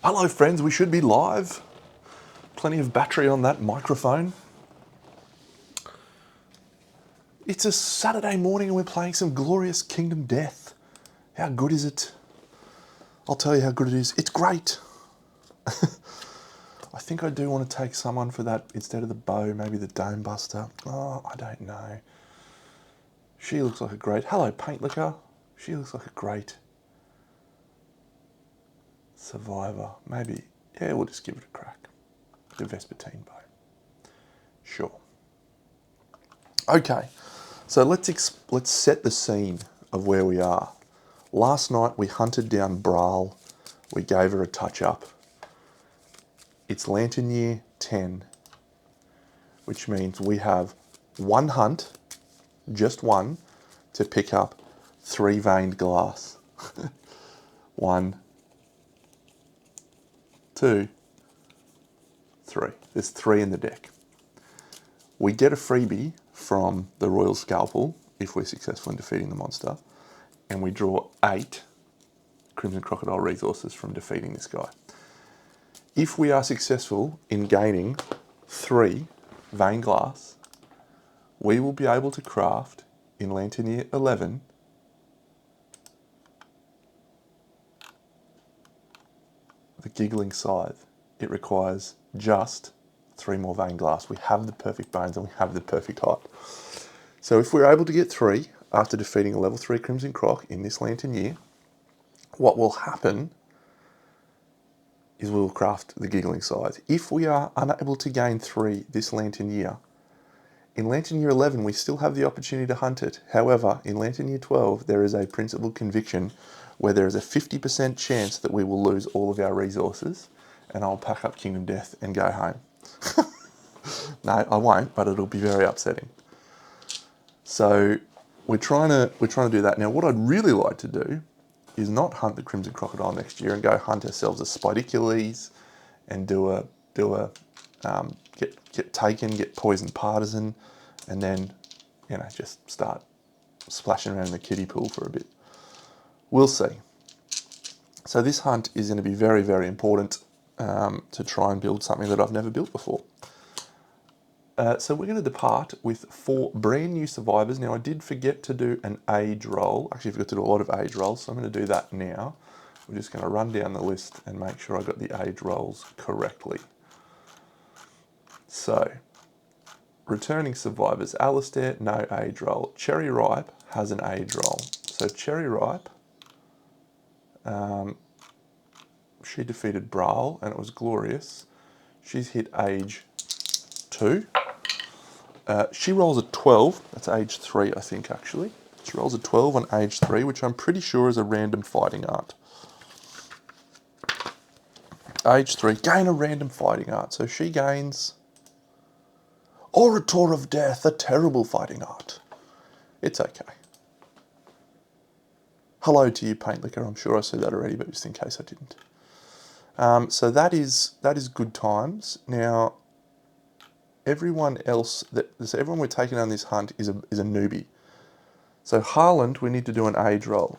Hello friends, we should be live. Plenty of battery on that microphone. It's a Saturday morning and we're playing some glorious Kingdom Death. How good is it? I'll tell you how good it is. It's great. I think I do want to take someone for that instead of the bow, maybe the Dome Buster. Oh, I don't know. She looks like a great... Hello, Paint Liquor. She looks like a great survivor. Maybe, yeah, we'll just give it a crack. The Vespertine bow. Sure. Okay, so let's set the scene of where we are. Last night we hunted down Brawl. We gave her a touch-up. It's Lantern Year 10, which means we have one hunt, just one, to pick up 3 veined glass. 1, 2, 3. There's 3 in the deck. We get a freebie from the Royal Scalpel if we're successful in defeating the monster, and we draw 8 Crimson Crocodile resources from defeating this guy. If we are successful in gaining 3 vein glass, we will be able to craft in Lantern Year 11 the Giggling Scythe. It requires just 3 more vein glass. We have the perfect bones and we have the perfect height. So if we're able to get 3 after defeating a level 3 Crimson Croc in this Lantern Year, what will happen is we will craft the Giggling Scythe. If we are unable to gain 3 this Lantern Year, in Lantern Year 11 we still have the opportunity to hunt it. However, in Lantern Year 12 there is a principled conviction where there is a 50% chance that we will lose all of our resources, and I'll pack up Kingdom Death and go home. No, I won't, but it'll be very upsetting. So we're trying to do that. Now what I'd really like to do is not hunt the Crimson Crocodile next year and go hunt ourselves a Spidicules and get taken, get Poison Partisan, and then, you know, just start splashing around in the kiddie pool for a bit. We'll see. So this hunt is going to be very, very important to try and build something that I've never built before. So we're going to depart with 4 brand new survivors. Now I did forget to do an age roll. Actually, I forgot to do a lot of age rolls, so I'm going to do that now. We're just going to run down the list and make sure I got the age rolls correctly. So, returning survivors. Alistair, no age roll. Cherry Ripe has an age roll. So Cherry Ripe, she defeated Brawl and it was glorious. She's hit age 2. She rolls a 12, that's age 3 I think actually. She rolls a 12 on age 3, which I'm pretty sure is a random fighting art. Age 3, gain a random fighting art. So she gains Orator of Death, a terrible fighting art. It's okay. Hello to you, Paint Liquor. I'm sure I said that already, but just in case I didn't. So that is good times. Now, everyone else, so everyone we're taking on this hunt is a newbie. So Harland, we need to do an age roll.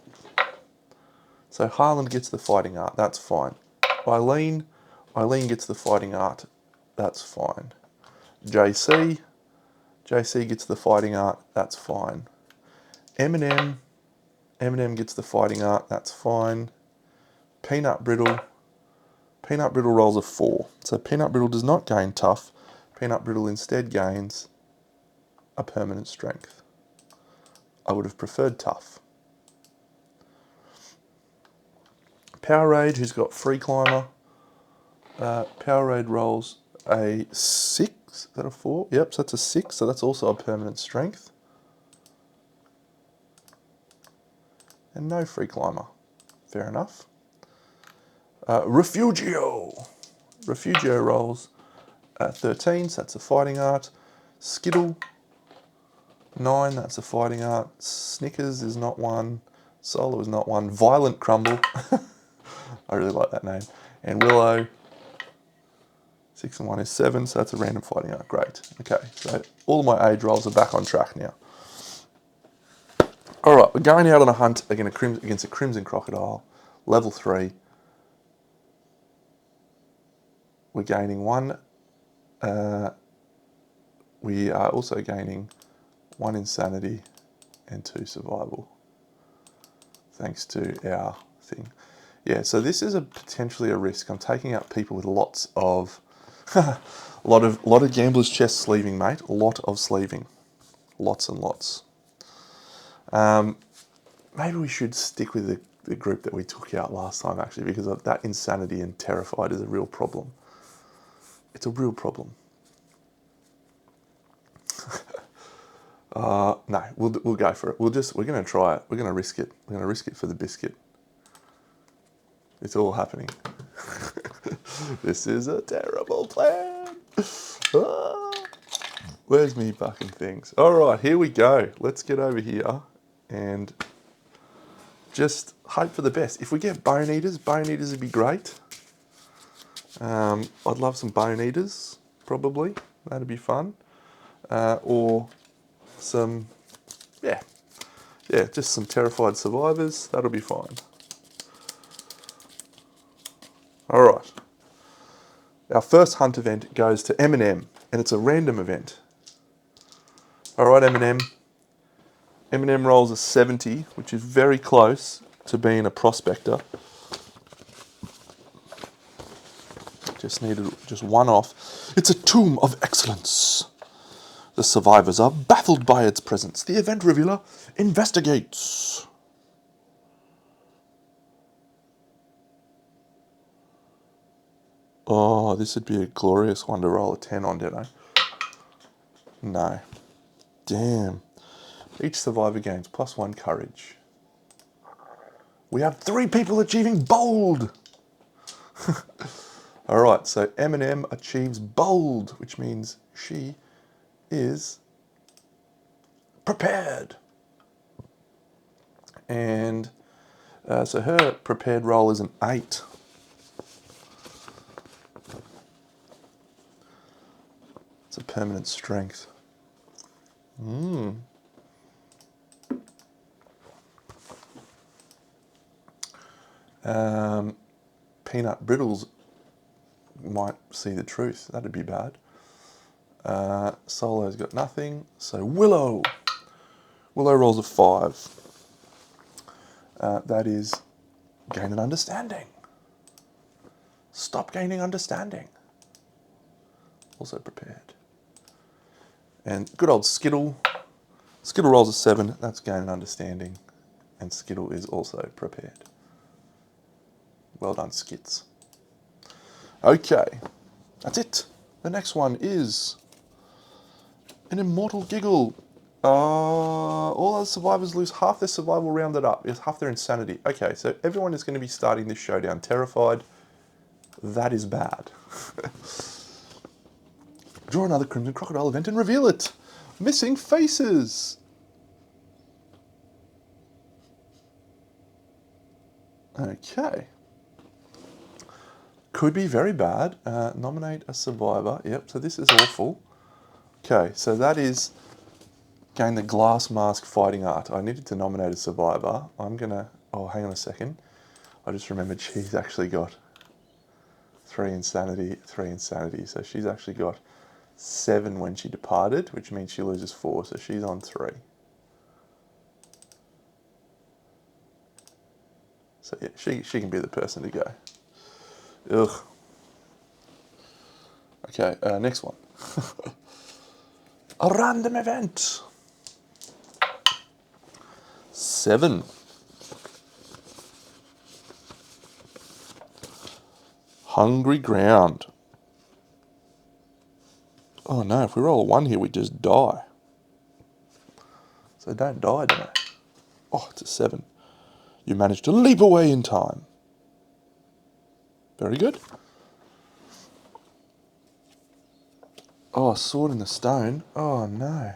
So Harland gets the fighting art, that's fine. Eileen gets the fighting art, that's fine. JC gets the fighting art, that's fine. Eminem gets the fighting art, that's fine. Peanut Brittle rolls a 4. So Peanut Brittle does not gain tough. Peanut Brittle instead gains a permanent strength. I would have preferred tough. Powerade, who's got Free Climber. Powerade rolls a 6. Is that a 4? Yep, so that's a 6. So that's also a permanent strength. And no Free Climber. Fair enough. Refugio rolls 13, so that's a fighting art. Skittle, 9, that's a fighting art. Snickers is not one. Solo is not one. Violent Crumble, I really like that name. And Willow, 6 and 1 is 7, so that's a random fighting art. Great. Okay, so all of my age rolls are back on track now. All right, we're going out on a hunt against a Crimson Crocodile, level 3. we're gaining 1. We are also gaining 1 insanity and 2 survival, thanks to our thing. Yeah, so this is potentially a risk. I'm taking out people with lots of, lot of gambler's chest sleeving, mate. A lot of sleeving, lots and lots. Maybe we should stick with the group that we took out last time, actually, because of that insanity and terrified is a real problem. It's a real problem. No, we'll go for it. We're going to try it. We're going to risk it. We're going to risk it for the biscuit. It's all happening. This is a terrible plan. Ah, where's me fucking things? All right, here we go. Let's get over here and just hope for the best. If we get bone eaters would be great. I'd love some bone eaters, probably. That'd be fun. Or some, yeah, just some terrified survivors. That'll be fine. All right. Our first hunt event goes to Eminem, and it's a random event. All right, Eminem. Eminem rolls a 70, which is very close to being a prospector. Just needed just one off. It's a tomb of excellence. The survivors are baffled by its presence. The event revealer investigates. Oh, this would be a glorious one to roll a 10 on, don't I? No. Damn. Each survivor gains +1 courage. We have 3 people achieving bold. All right, so Eminem achieves bold, which means she is prepared. And so her prepared roll is an 8. It's a permanent strength. Peanut brittles might see the truth. That'd be bad. Solo's got nothing. So Willow rolls a 5. That is gain an understanding. Stop gaining understanding. Also prepared. And good old Skittle. Skittle rolls a 7. That's gain an understanding. And Skittle is also prepared. Well done, Skits. Okay, that's it. The next one is an immortal giggle. All other survivors lose half their survival rounded up. It's half their insanity. Okay, so everyone is going to be starting this showdown terrified. That is bad. Draw another Crimson Crocodile event and reveal it. Missing faces. Okay. Could be very bad. Nominate a survivor. Yep, so this is awful. Okay, so that is gain the glass mask fighting art. I needed to nominate a survivor. I'm gonna, oh, hang on a second. I just remembered she's actually got 3 insanity. So she's actually got 7 when she departed, which means she loses 4, so she's on 3. So yeah, she can be the person to go. Ugh. Okay, next one. A random event. 7. Hungry ground. Oh no, if we roll a 1 here, we just die. So don't die, don't I? Oh, it's a 7. You managed to leap away in time. Very good. Oh, sword in the stone. Oh no.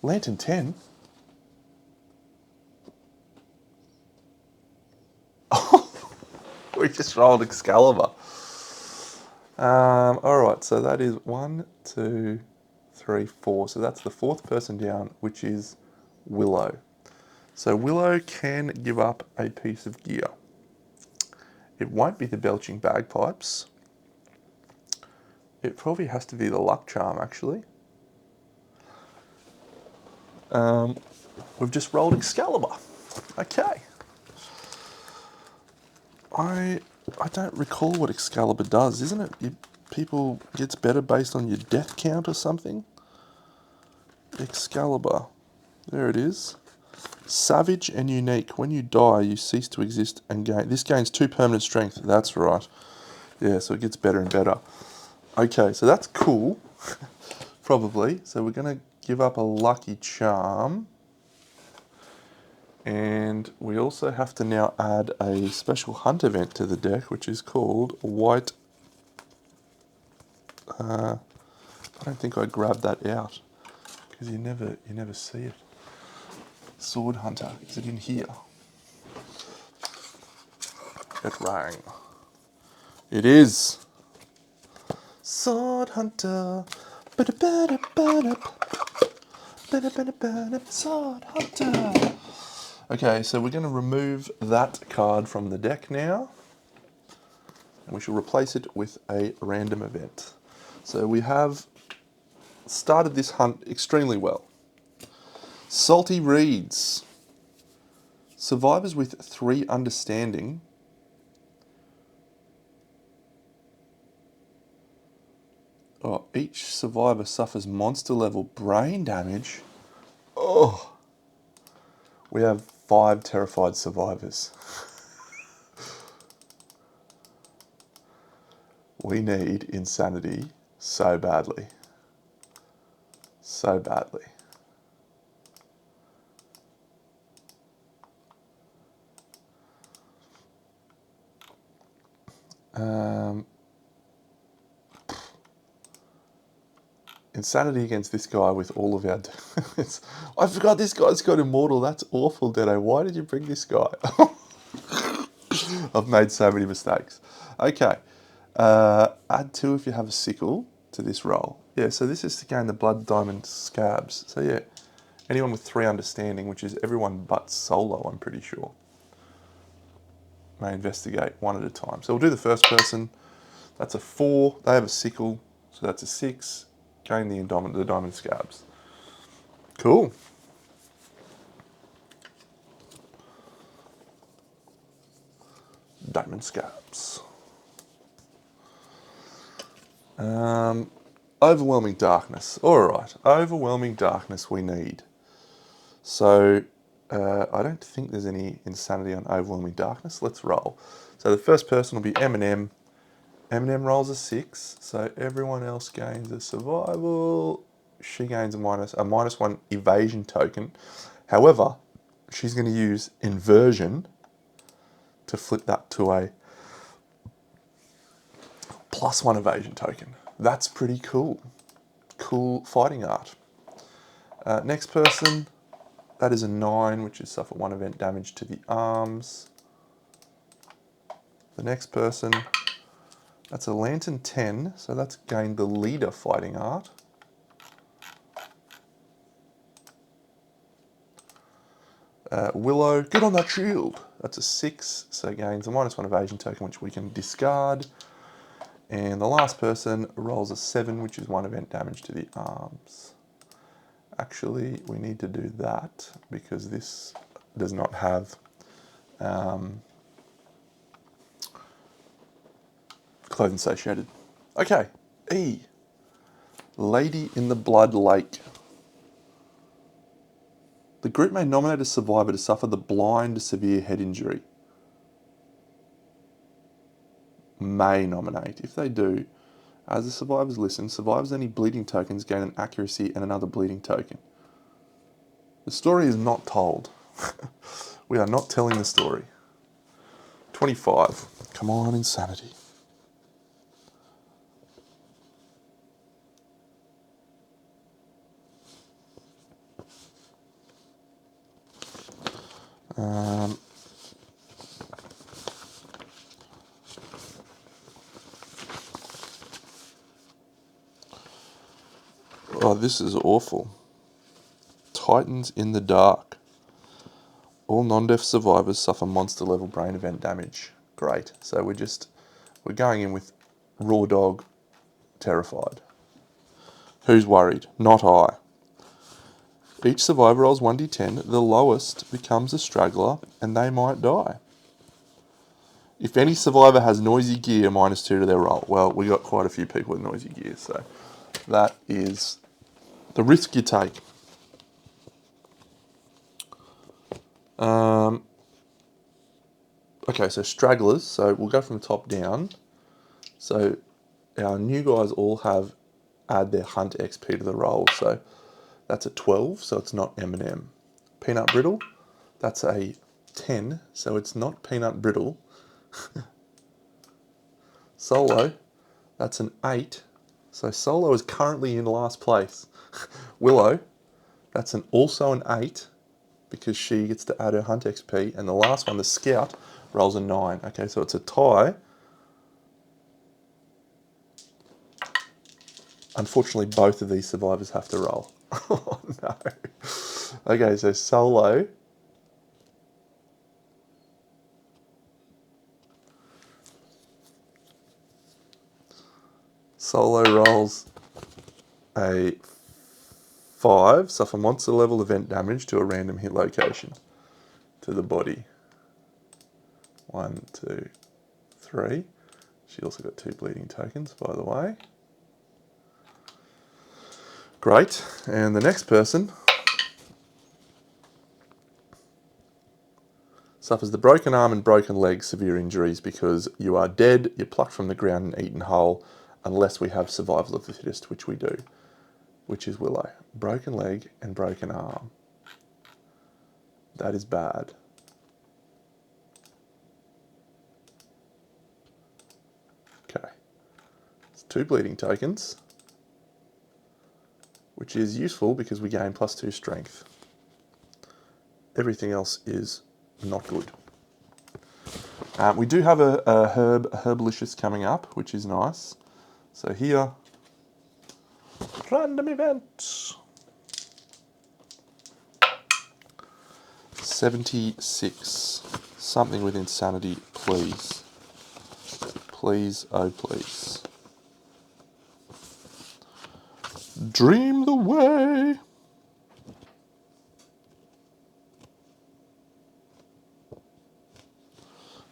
Lantern 10. We just rolled Excalibur. Alright, so that is 1, 2, 3, 4. So that's the 4th person down, which is Willow. So Willow can give up a piece of gear. It won't be the belching bagpipes. It probably has to be the luck charm, actually. We've just rolled Excalibur. Okay. I don't recall what Excalibur does, isn't it? People gets better based on your death count or something? Excalibur. There it is. Savage and unique. When you die, you cease to exist and gain. This gains 2 permanent strength. That's right. Yeah, so it gets better and better. Okay, so that's cool. Probably. So we're going to give up a lucky charm. And we also have to now add a special hunt event to the deck, which is called White. I don't think I grabbed that out because you never see it. Sword Hunter. Is it in here? It rang. It is. Sword Hunter. Sword Hunter. Okay, so we're going to remove that card from the deck now. And we shall replace it with a random event. So we have started this hunt extremely well. Salty Reeds. Survivors with 3 understanding each survivor suffers monster level brain damage. Oh, we have 5 terrified survivors. We need insanity so badly. So badly. Insanity against this guy with all of our... I forgot this guy's got immortal. That's awful, Dedo. Why did you bring this guy? I've made so many mistakes. Okay. Add 2 if you have a sickle to this roll. Yeah, so this is to gain the blood diamond scabs. So yeah, anyone with 3 understanding, which is everyone but Solo, I'm pretty sure, may investigate 1 at a time. So we'll do the first person. That's a 4. They have a sickle, so that's a 6. Gain the diamond scabs. Cool. Diamond scabs. Overwhelming darkness. Alright, overwhelming darkness we need. So, I don't think there's any insanity on overwhelming darkness. Let's roll. So the first person will be Eminem. Eminem rolls a 6, so everyone else gains a survival. She gains a -1 evasion token. However, she's going to use inversion to flip that to a +1 evasion token. That's pretty cool. Cool fighting art. Next person, that is a 9, which is suffer 1 event damage to the arms. The next person, that's a Lantern 10, so that's gained the leader fighting art. Willow, get on that shield. That's a 6, so gains a -1 evasion token, which we can discard. And the last person rolls a 7, which is 1 event damage to the arms. Actually, we need to do that because this does not have clothing satiated. Okay, E. Lady in the Blood Lake. The group may nominate a survivor to suffer the blind severe head injury. May nominate. If they do, as the survivors listen, survivors any bleeding tokens gain an accuracy and another bleeding token. The story is not told. We are not telling the story. 25. Come on, insanity. Oh, this is awful. Titans in the Dark. All non-deaf survivors suffer monster level brain event damage. Great. So we're going in with raw dog terrified. Who's worried? Not I. Each survivor rolls 1d10. The lowest becomes a straggler, and they might die. If any survivor has noisy gear, -2 to their roll. Well, we got quite a few people with noisy gear, so that is the risk you take. Okay, so stragglers. So we'll go from the top down. So our new guys all add their hunt XP to the roll. So that's a 12, so it's not M&M. Peanut brittle, that's a 10, so it's not peanut brittle. Solo, that's an 8, so Solo is currently in last place. Willow, that's also an 8, because she gets to add her hunt XP. And the last one, the Scout, rolls a 9. Okay, so it's a tie. Unfortunately, both of these survivors have to roll. Oh no. Okay, so Solo. Solo rolls a 5, suffer monster level event damage to a random hit location to the body. 1, 2, 3. She also got 2 bleeding tokens, by the way. Great. And the next person suffers the broken arm and broken leg severe injuries because you are dead, you're plucked from the ground and eaten whole, unless we have survival of the fittest, which we do, which is Willow. Broken leg and broken arm. That is bad. Okay. It's 2 bleeding tokens, which is useful because we gain +2 strength. Everything else is not good. We do have a Herbalicious coming up, which is nice. So here, random event. 76. Something with insanity, please. Please, oh please. Dream the way.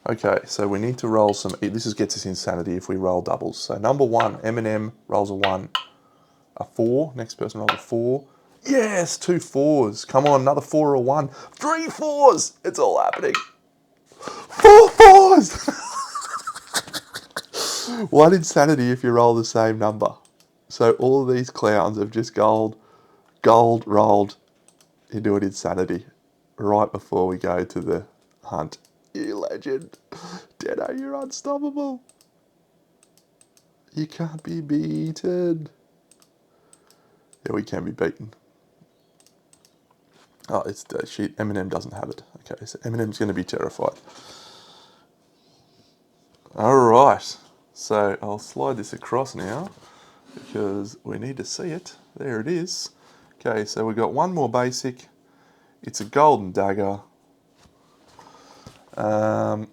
Okay, so we need to roll some. This gets us insanity if we roll doubles. So number 1, M&M rolls a 1, a 4. Next person rolls a 4. Yes, 2 4s. Come on, another 4 or a 1. 3 4s. It's all happening. 4 4s. 1 insanity if you roll the same number. So all of these clowns have just gold rolled into an insanity right before we go to the hunt. You legend. Deno, you're unstoppable. You can't be beaten. Yeah, we can be beaten. Oh, it's shit. Eminem doesn't have it. Okay, so Eminem's going to be terrified. All right. So I'll slide this across now because we need to see it. There it is. Okay, so we've got one more basic. It's a golden dagger. 1,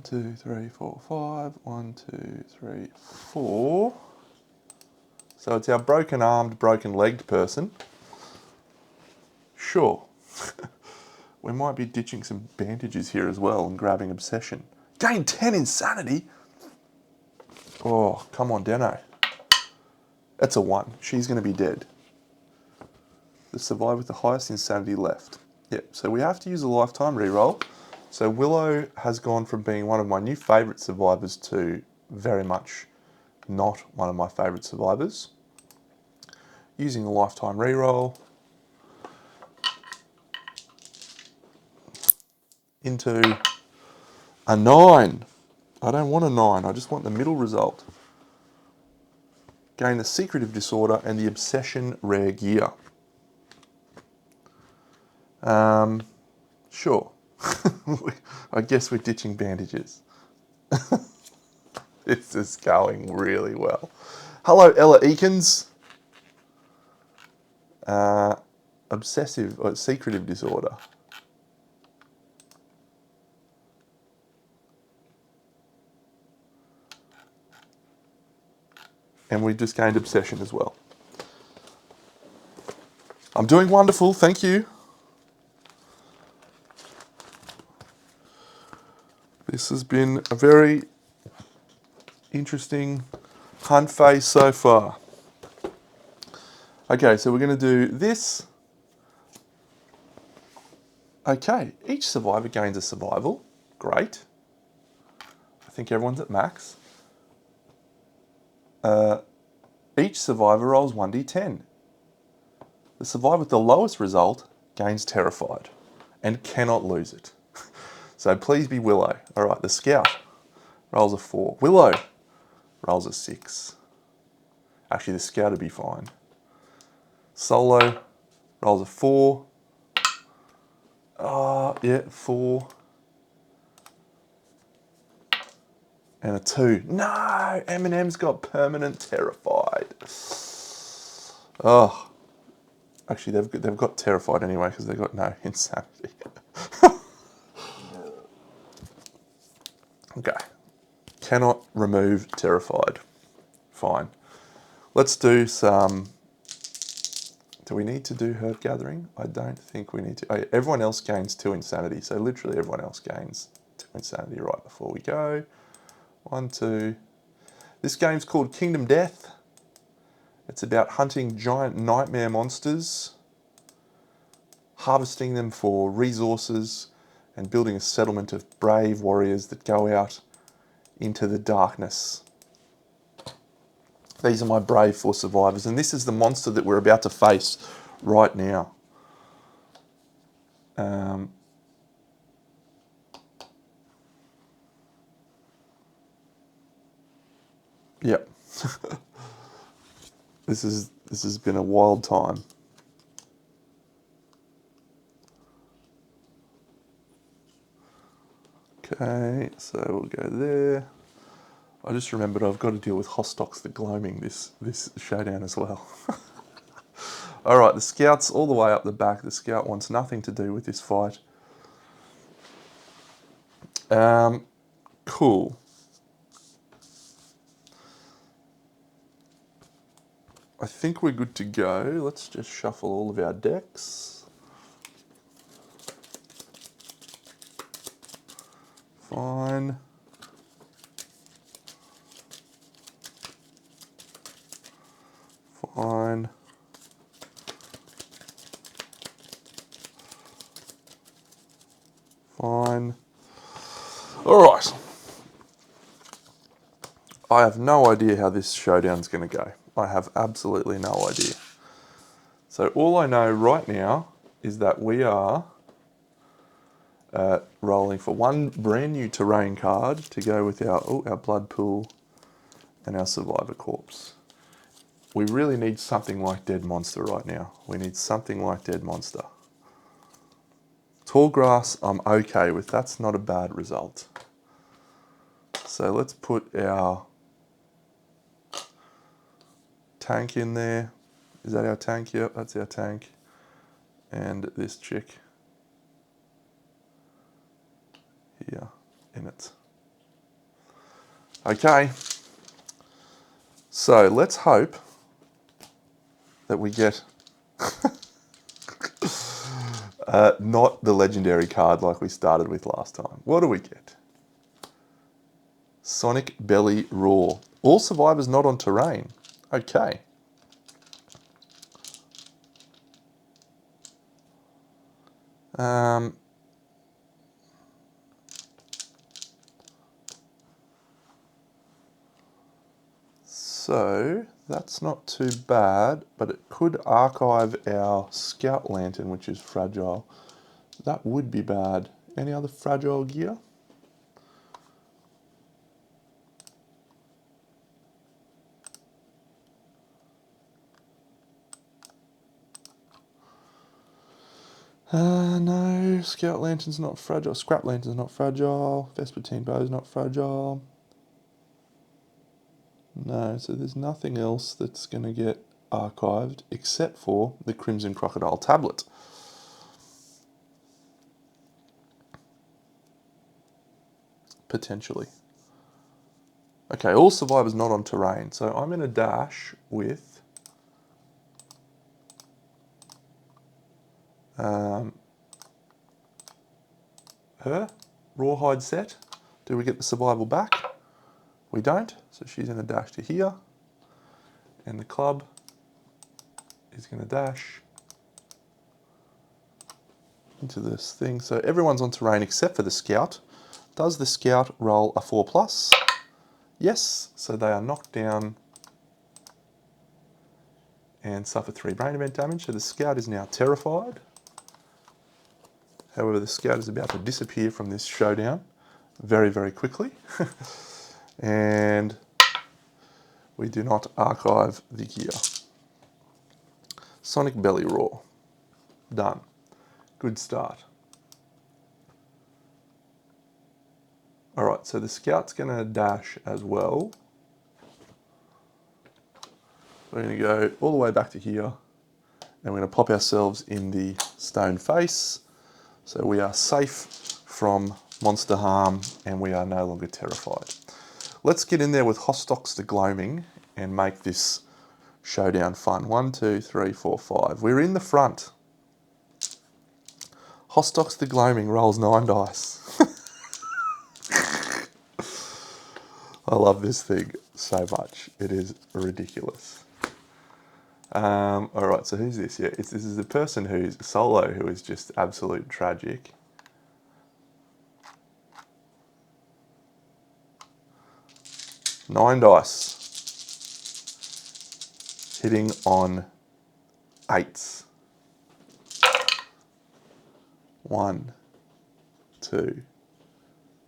2, 3, 4, 5. 1, 2, 3, 4. So it's our broken armed, broken legged person. Sure. We might be ditching some bandages here as well and grabbing obsession. Gain 10 insanity? Oh, come on, Deno. That's a 1. She's going to be dead. The survivor with the highest insanity left. Yep, so we have to use a lifetime reroll. So Willow has gone from being one of my new favourite survivors to very much not one of my favourite survivors. Using a lifetime reroll into a 9. I don't want a 9, I just want the middle result. Gain the secretive disorder and the obsession rare gear. Sure. I guess we're ditching bandages. This is going really well. Hello, LY10s. Obsessive or secretive disorder. And we just gained obsession as well. I'm doing wonderful, thank you. This has been a very interesting hunt phase so far. Okay, so we're going to do this. Okay, each survivor gains a survival. Great. I think everyone's at max. Each survivor rolls 1d10. The survivor with the lowest result gains terrified and cannot lose it. So please be Willow. All right, the scout rolls a 4. Willow rolls a 6. Actually, the scout would be fine. Solo rolls a 4. Yeah, 4. And a 2. No! Eminem's got permanent terrified. Oh. Actually, they've got terrified anyway because they've got no insanity. Okay. Cannot remove terrified. Fine. Let's do some... Do we need to do herd gathering? I don't think we need to. Oh, everyone else gains 2 insanity. So literally everyone else gains 2 insanity right before we go. 1, 2. This game's called Kingdom Death. It's about hunting giant nightmare monsters, harvesting them for resources, and building a settlement of brave warriors that go out into the darkness. These are my brave 4 survivors, and this is the monster that we're about to face right now. Yep. This has been a wild time. Okay, so we'll go there. I just remembered I've got to deal with Hostox the Gloaming this showdown as well. All right, the scout's all the way up the back. The scout wants nothing to do with this fight. Cool. I think we're good to go. Let's just shuffle all of our decks. Fine. Fine. Fine. All right. I have no idea how this showdown's going to go. I have absolutely no idea. So all I know right now is that we are rolling for 1 brand new terrain card to go with our blood pool and our survivor corpse. We really need something like Dead Monster right now. We need something like Dead Monster. Tall grass, I'm okay with. That's not a bad result. So let's put our tank in there. Is that our tank? Yep, that's our tank. And this chick here in it. Okay. So let's hope that we get not the legendary card like we started with last time. What do we get? Sonic Belly Roar. All survivors not on terrain. Okay. So that's not too bad, but it could archive our Scout Lantern, which is fragile. That would be bad. Any other fragile gear? No, Scout Lantern's not fragile. Scrap Lantern's not fragile. Vespertine Bow's not fragile. No, so there's nothing else that's going to get archived except for the Crimson Crocodile tablet. Potentially. Okay, all survivors not on terrain. So I'm going to dash with her rawhide set. Do we get the survival back? We don't. So she's going to dash to here. And the club is going to dash into this thing. So everyone's on terrain except for the scout. Does the scout roll a 4+? Yes. So they are knocked down and suffer 3 brain event damage. So the scout is now terrified. However, the scout is about to disappear from this showdown very, very quickly. And we do not archive the gear. Sonic Belly Roar. Done. Good start. Alright, so the scout's going to dash as well. We're going to go all the way back to here. And we're going to pop ourselves in the stone face. So we are safe from monster harm and we are no longer terrified. Let's get in there with Hostox the Gloaming and make this showdown fun. 1, 2, 3, 4, 5. We're in the front. Hostox the Gloaming rolls 9 dice. I love this thing so much. It is ridiculous. All right, so who's this? Yeah, this is the person who's solo, who is just absolute tragic. Nine dice. Hitting on 8s. 1, 2,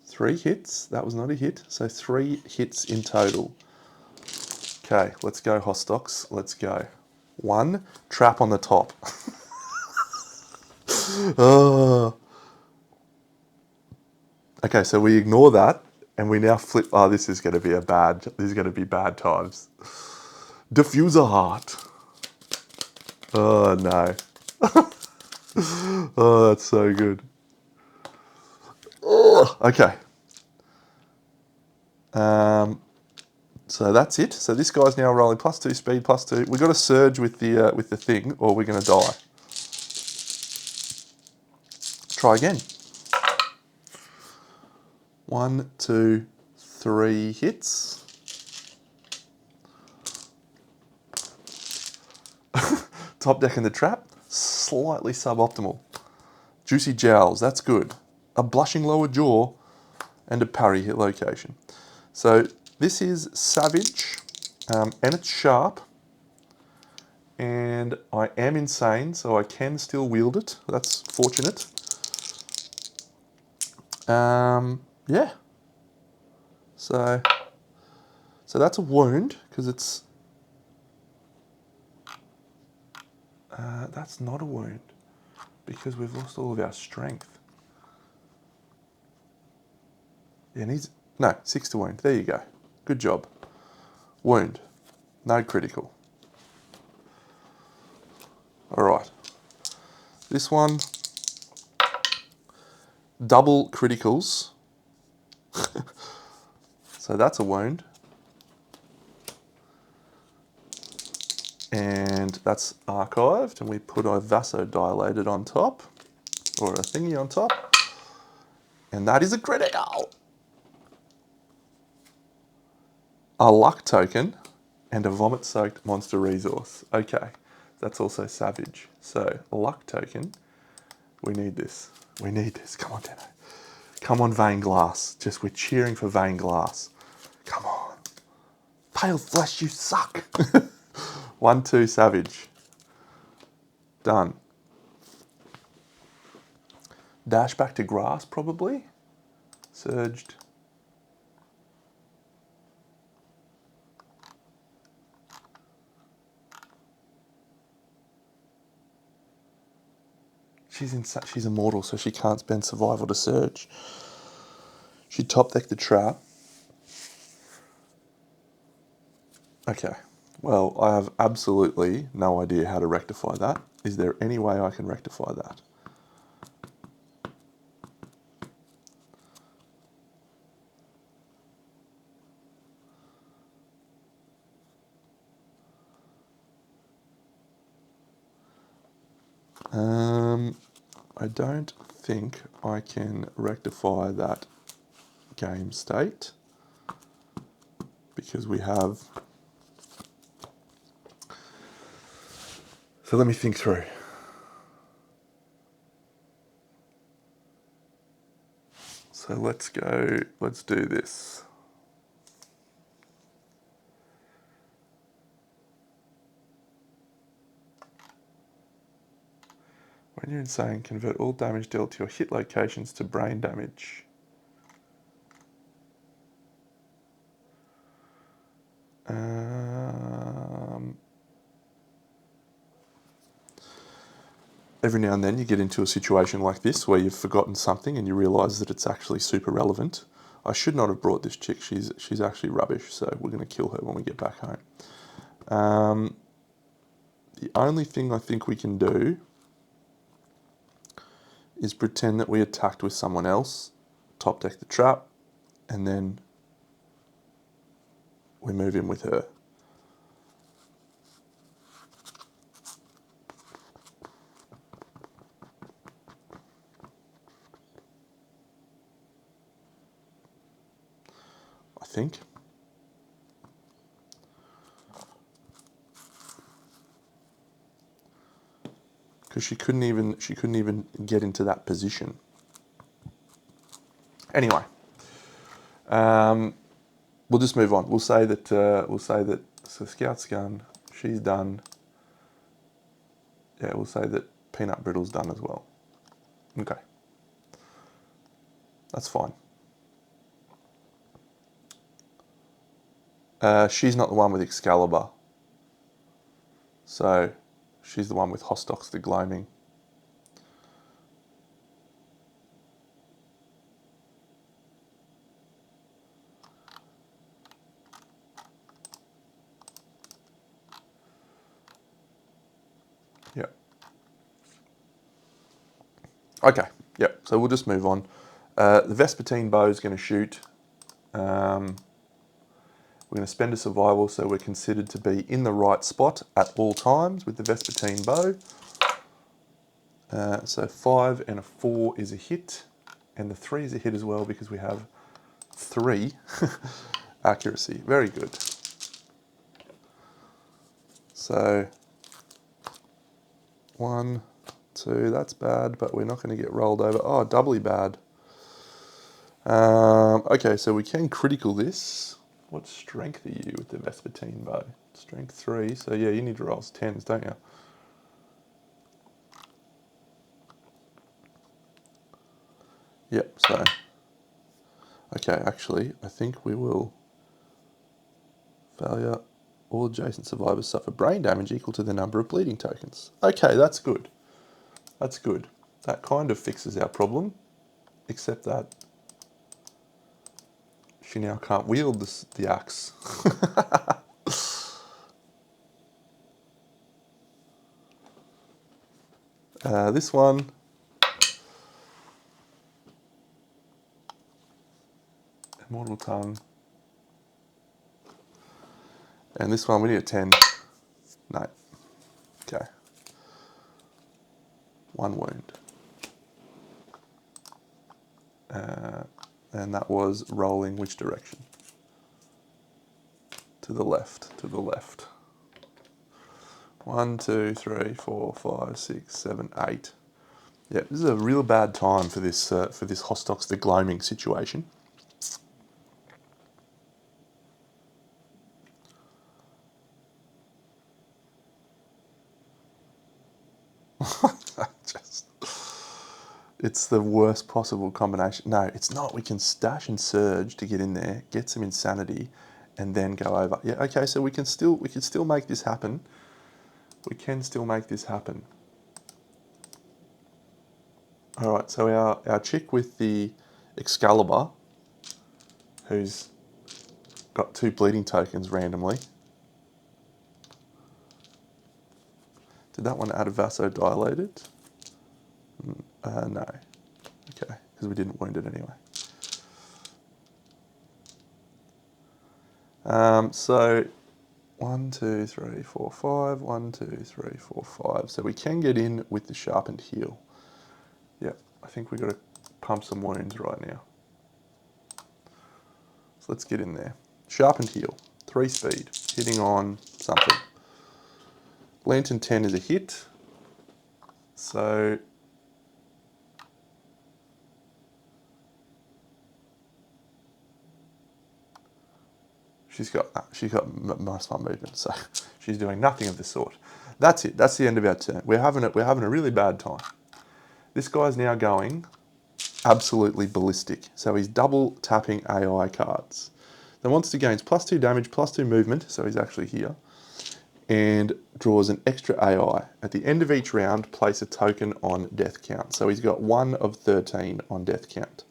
3 hits. That was not a hit. So 3 hits in total. Okay, let's go, Hostox. Let's go. 1, trap on the top. Oh. Okay, so we ignore that and we now flip. Oh, this is going to be bad times. Diffuser Heart. Oh, no. Oh, that's so good. Oh, okay. So that's it. So this guy's now rolling +2 speed, +2. We've got to surge with the thing, or we're going to die. Try again. 1, 2, 3 hits. Top deck in the trap, slightly suboptimal. Juicy Jowls, that's good. A blushing lower jaw and a parry hit location. So this is Savage, and it's sharp. And I am insane, so I can still wield it. That's fortunate. Yeah. So that's a wound, because it's... that's not a wound, because we've lost all of our strength. Yeah, no, 6 to wound. There you go. Good job. Wound. No critical. All right. This one, double criticals. So that's a wound. And that's archived, and we put a vasodilated on top, or a thingy on top. And that is a critical. A luck token and a vomit-soaked monster resource. Okay, that's also Savage. So, a luck token. We need this. We need this. Come on, Deno. Come on, Vein Glass. We're cheering for Vein Glass. Come on. Pale Flesh, you suck. 1, 2, Savage. Done. Dash back to grass, probably. Surged. She's immortal, so she can't spend survival to surge. She top decked the trap. Okay. Well, I have absolutely no idea how to rectify that. Is there any way I can rectify that? I don't think I can rectify that game state because we have... So let me think through. So let's do this. When you're insane, convert all damage dealt to your hit locations to brain damage. Every now and then you get into a situation like this where you've forgotten something and you realise that it's actually super relevant. I should not have brought this chick. She's actually rubbish, so we're going to kill her when we get back home. The only thing I think we can do is pretend that we attacked with someone else, top deck the trap, and then we move in with her. I think. Because she couldn't even get into that position. Anyway, we'll just move on. We'll say that so Scout's gone, she's done. Yeah, we'll say that Peanut Brittle's done as well. Okay, that's fine. She's not the one with Excalibur, so she's the one with Hostox the Gloaming. Yep. Okay, yep, so we'll just move on. The Vespertine bow is going to shoot. We're going to spend a survival so we're considered to be in the right spot at all times with the Vespertine bow. So 5 and a 4 is a hit, and the 3 is a hit as well because we have 3 accuracy. Very good. So 1, 2, that's bad, but we're not going to get rolled over. Oh, doubly bad. Okay, so we can critical this. What strength are you with the Vespertine bow? Strength 3, so yeah, you need to roll 10s, don't you? Yep, so... Okay, actually, I think we will... Failure. All adjacent survivors suffer brain damage equal to the number of bleeding tokens. Okay, that's good. That's good. That kind of fixes our problem, except that she now can't wield the axe. This one... Immortal Tongue. And this one, we need a 10. No. Okay. 1 wound. And that was rolling which direction? To the left, to the left. 1, 2, 3, 4, 5, 6, 7, 8. Yeah, this is a real bad time for this Hostox the Gloaming situation. It's the worst possible combination. No, it's not. We can stash and surge to get in there, get some insanity, and then go over. Yeah, okay, so we can still make this happen. We can still make this happen. Alright, so our chick with the Excalibur, who's got 2 bleeding tokens randomly. Did that one add a vasodilated? No. Okay, because we didn't wound it anyway. So 1, 2, 3, 4, 5. 1, 2, 3, 4, 5. So we can get in with the sharpened heel. Yep, I think we've got to pump some wounds right now. So let's get in there. Sharpened heel, 3 speed, hitting on something. Lantern 10 is a hit. So she's got minus 1 movement, so she's doing nothing of the sort. That's it. That's the end of our turn. We're having a really bad time. This guy's now going absolutely ballistic. So he's double tapping AI cards. The monster gains +2 damage, +2 movement, so he's actually here, and draws an extra AI. At the end of each round, place a token on death count. So he's got 1 of 13 on death count.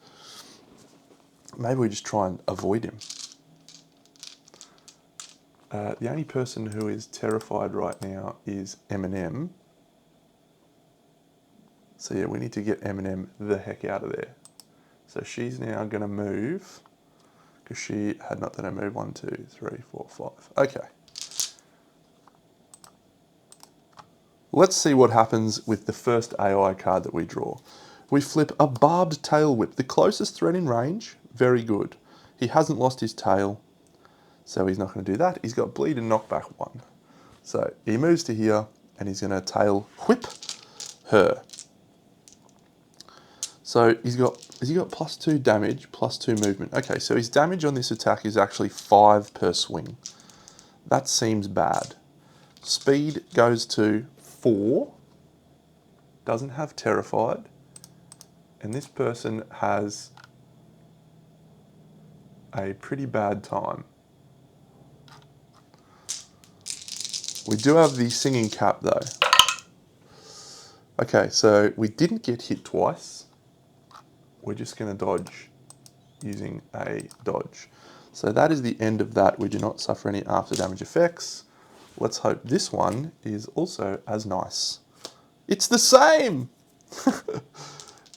Maybe we just try and avoid him. The only person who is terrified right now is Eminem. So yeah, we need to get Eminem the heck out of there. So she's now going to move, because she had not done a move. 1, 2, 3, 4, 5. Okay. Let's see what happens with the first AI card that we draw. We flip a barbed tail whip. The closest threat in range, very good. He hasn't lost his tail, so he's not going to do that. He's got bleed and knockback 1. So he moves to here, and he's going to tail whip her. So has he got +2 damage, +2 movement? Okay, so his damage on this attack is actually 5 per swing. That seems bad. Speed goes to 4. Doesn't have terrified. And this person has a pretty bad time. We do have the singing cap though. Okay, so we didn't get hit twice. We're just going to dodge using a dodge. So that is the end of that. We do not suffer any after damage effects. Let's hope this one is also as nice. It's the same!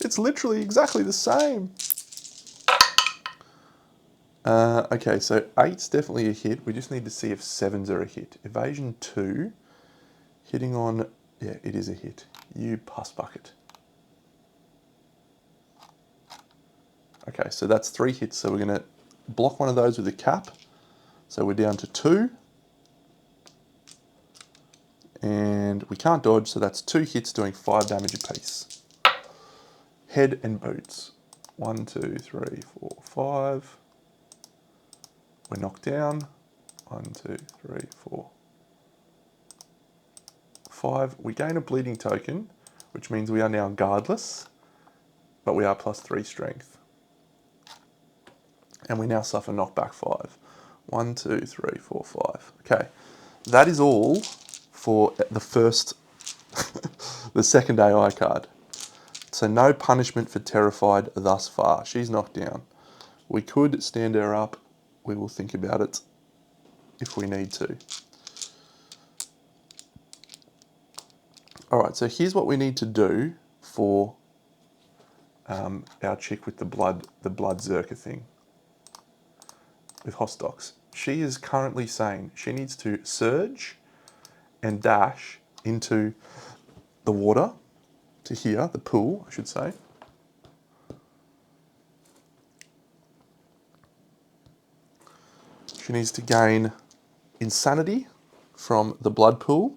It's literally exactly the same. Okay, so 8's definitely a hit. We just need to see if 7's are a hit. Evasion 2, hitting on, yeah, it is a hit. You pus bucket. Okay, so that's 3 hits. So we're going to block one of those with a cap. So we're down to 2. And we can't dodge, so that's 2 hits doing 5 damage apiece. Head and boots. 1, 2, 3, 4, 5. We're knocked down. 1, 2, 3, 4, 5. We gain a bleeding token, which means we are now guardless, but we are +3 strength. And we now suffer knockback 5. 1, 2, 3, 4, 5. Okay, that is all for the first, the second AI card. So no punishment for Terrified thus far. She's knocked down. We could stand her up. We will think about it if we need to. All right, so here's what we need to do for our chick with the blood Zerka thing with Hostox. She is currently saying she needs to surge and dash into the water, to here, the pool, I should say. She needs to gain insanity from the blood pool.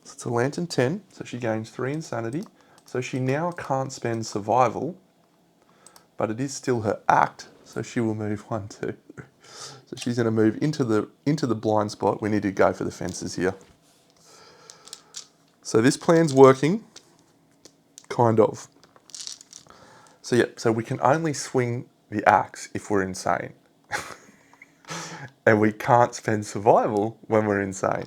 So it's a Lantern 10, so she gains 3 insanity. So she now can't spend survival, but it is still her act, so she will move 1, 2, 3. So she's going to move into the blind spot. We need to go for the fences here. So this plan's working, kind of. So yeah, so we can only swing the axe if we're insane. And we can't spend survival when we're insane.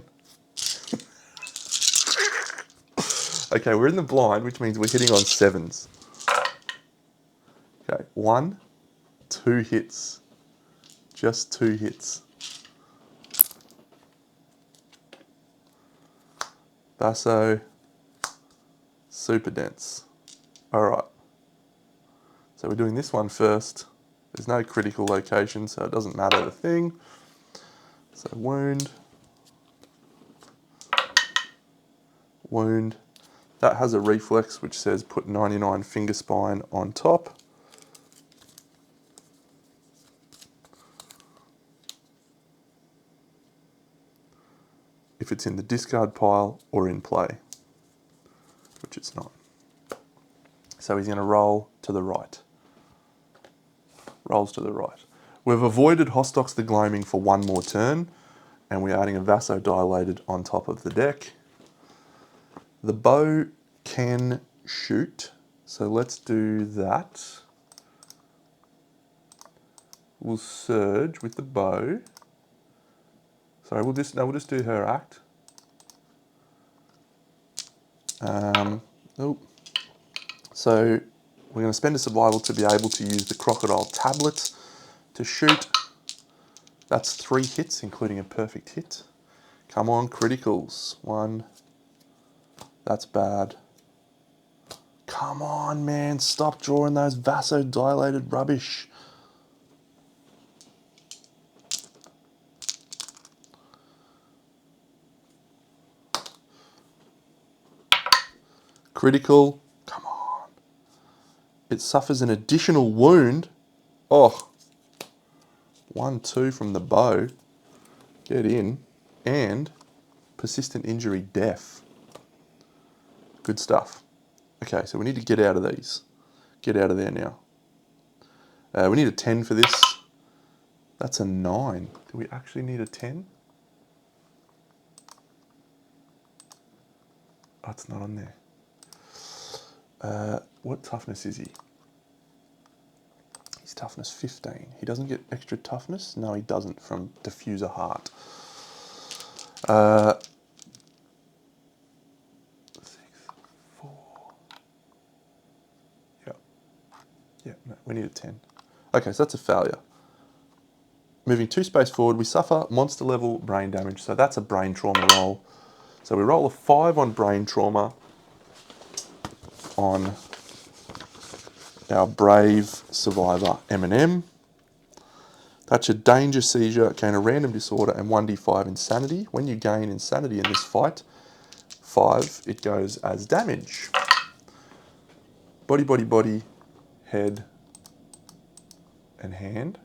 Okay, we're in the blind, which means we're hitting on 7s. Okay, 1, 2 hits. Just 2 hits. Basso, super dense. All right. So we're doing this one first. There's no critical location, so it doesn't matter the thing. So wound, wound. That has a reflex which says put 99 finger spine on top. If it's in the discard pile or in play, which it's not. So he's going to roll to the right. Rolls to the right. We've avoided Hostox the Gloaming for one more turn, and we're adding a Vasodilated on top of the deck. The bow can shoot, so let's do that. We'll surge with the bow. Sorry, we'll just do her act. So we're going to spend a survival to be able to use the crocodile tablet to shoot. That's 3 hits, including a perfect hit. Come on, criticals. 1. That's bad. Come on, man. Stop drawing those vasodilated rubbish. Critical. Come on. It suffers an additional wound. Oh. 1-2 from the bow. Get in. And persistent injury, death. Good stuff. Okay, so we need to get out of these. Get out of there now. We need a 10 for this. That's a 9. Do we actually need a 10? Oh, it's not on there. What toughness is he? He's toughness 15. He doesn't get extra toughness? No, he doesn't from Diffuser Heart. 6, 4. Yeah, no, we need a 10. Okay, so that's a failure. Moving 2 space forward, we suffer monster level brain damage. So that's a brain trauma roll. So we roll a 5 on brain trauma on our brave survivor M&M. That's a danger seizure, gain a random disorder, and 1d5 insanity. When you gain insanity in this fight, 5, it goes as damage. Body, body, body, head, and hand.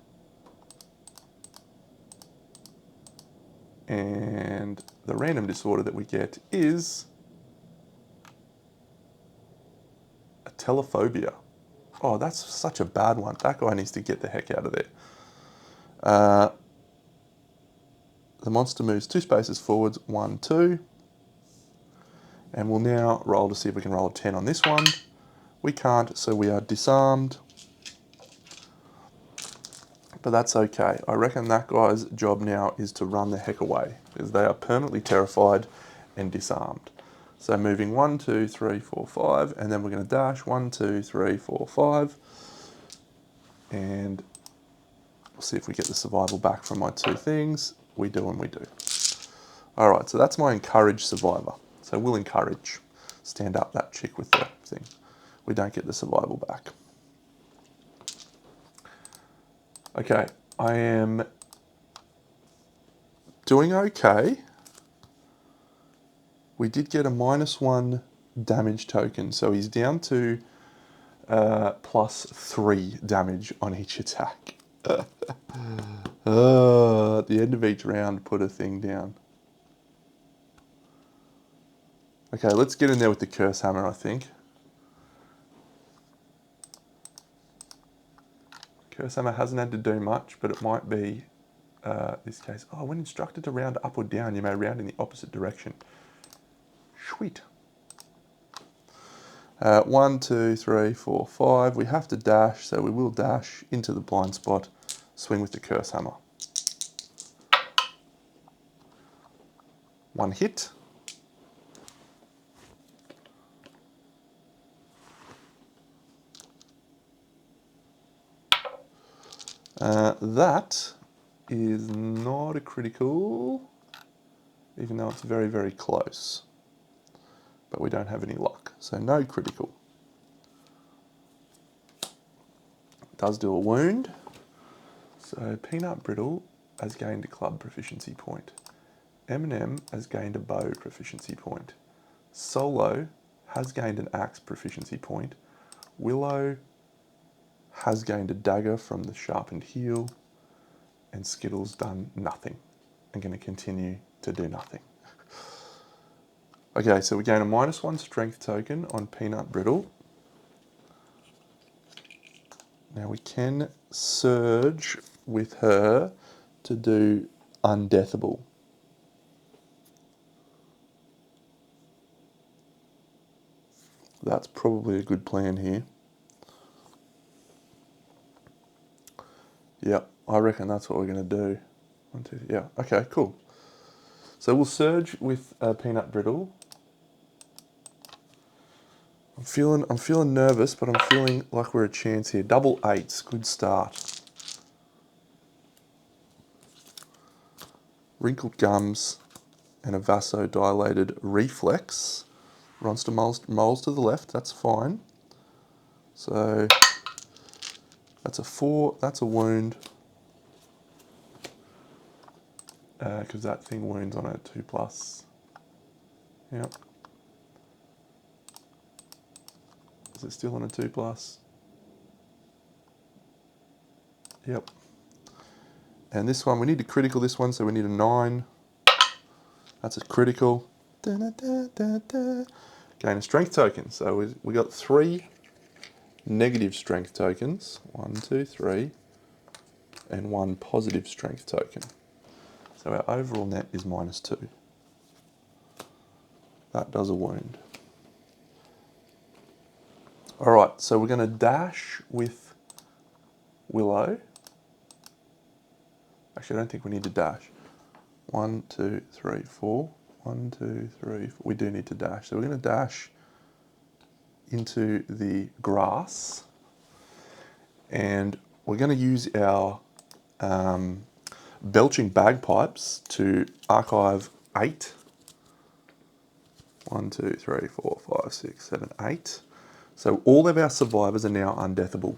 And the random disorder that we get is a telephobia. Oh, that's such a bad one. That guy needs to get the heck out of there. The monster moves 2 spaces forwards, 1, 2. And we'll now roll to see if we can roll a 10 on this one. We can't, so we are disarmed. But that's okay. I reckon that guy's job now is to run the heck away, because they are permanently terrified and disarmed. So moving 1, 2, 3, 4, 5, and then we're going to dash 1, 2, 3, 4, 5. And we'll see if we get the survival back from my 2 things. We do and we do. All right, so that's my encourage survivor. So we'll encourage. Stand up that chick with the thing. We don't get the survival back. Okay, I am doing okay. We did get a -1 damage token, so he's down to +3 damage on each attack. At the end of each round, put a thing down. Okay, let's get in there with the Curse Hammer, I think. Curse Hammer hasn't had to do much, but it might be this case. Oh, when instructed to round up or down, you may round in the opposite direction. Sweet. 1, 2, 3, 4, 5. We have to dash, so we will dash into the blind spot, swing with the Curse Hammer. 1 hit. That is not a critical, even though it's very, very close. But we don't have any luck, so no critical. It does do a wound. So Peanut Brittle has gained a club proficiency point. M&M has gained a bow proficiency point. Solo has gained an axe proficiency point. Willow has gained a dagger from the sharpened heel. And Skittles done nothing. I'm going to continue to do nothing. Okay, so we gain a -1 strength token on Peanut Brittle. Now we can surge with her to do Undeathable. That's probably a good plan here. Yep, I reckon that's what we're going to do. 1, 2, yeah, okay, cool. So we'll surge with Peanut Brittle. I'm feeling nervous, but I'm feeling like we're a chance here. Double 8s, good start. Wrinkled Gums and a vasodilated reflex. Ronster moles to the left, that's fine. So that's a 4, that's a wound. Because that thing wounds on a 2+. Yep. Is it still on a 2+? Yep. And this one, we need to critical this one, so we need a 9. That's a critical. Da, da, da, da. Gain a strength token. So we got 3 negative strength tokens. 1, 2, 3. And 1 positive strength token. So our overall net is -2. That does a wound. Alright, so we're going to dash with Willow. Actually, I don't think we need to dash. 1, 2, 3, 4. 1, 2, 3, 4. We do need to dash. So we're going to dash into the grass. And we're going to use our belching bagpipes to archive 8. 1, 2, 3, 4, 5, 6, 7, 8. So all of our survivors are now undeathable.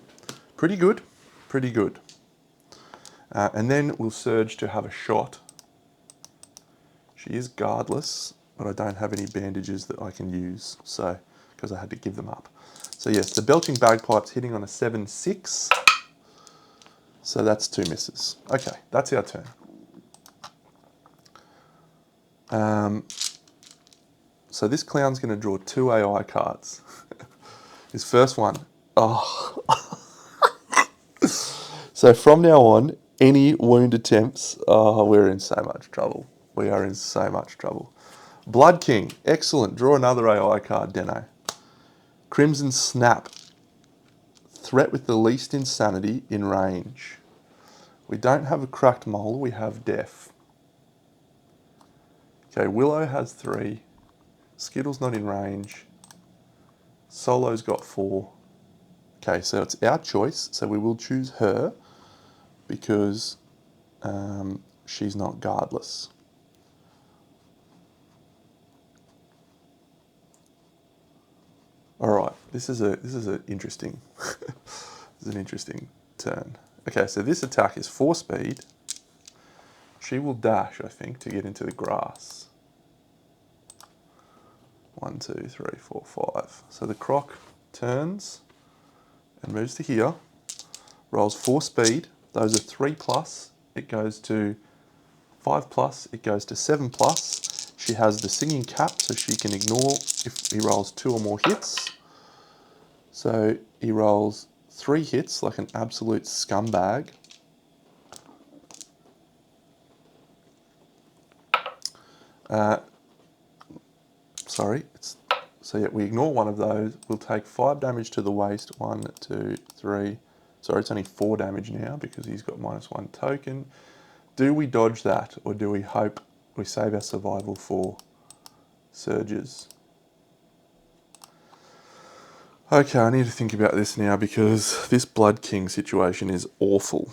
Pretty good, pretty good. And then we'll surge to have a shot. She is guardless, but I don't have any bandages that I can use, so because I had to give them up. So yes, the belching bagpipes hitting on a 7-6. So that's 2 misses. Okay, that's our turn. So this clown's going to draw 2 AI cards. His first one. Oh. So from now on, any wound attempts, we're in so much trouble. We are in so much trouble. Blood King, excellent. Draw another AI card, Deno. Crimson Snap. Threat with the least insanity in range. We don't have a cracked mole, we have deaf. Okay, Willow has 3. Skittle's not in range. Solo's got 4. Okay, so it's our choice, so we will choose her because she's not guardless. All right, this is an interesting this is an interesting turn. Okay, so this attack is 4 speed. She will dash, I think, to get into the grass. 1, 2, 3, 4, 5. So the croc turns and moves to here. Rolls 4 speed. Those are 3+. It goes to 5+. It goes to 7+. She has the singing cap, so she can ignore if he rolls 2 or more hits. So he rolls 3 hits like an absolute scumbag. So yeah, we ignore one of those. We'll take 5 damage to the waist. 1, 2, 3. Sorry, it's only 4 damage now because he's got -1 token. Do we dodge that, or do we hope we save our survival for surges? Okay, I need to think about this now because this Blood King situation is awful.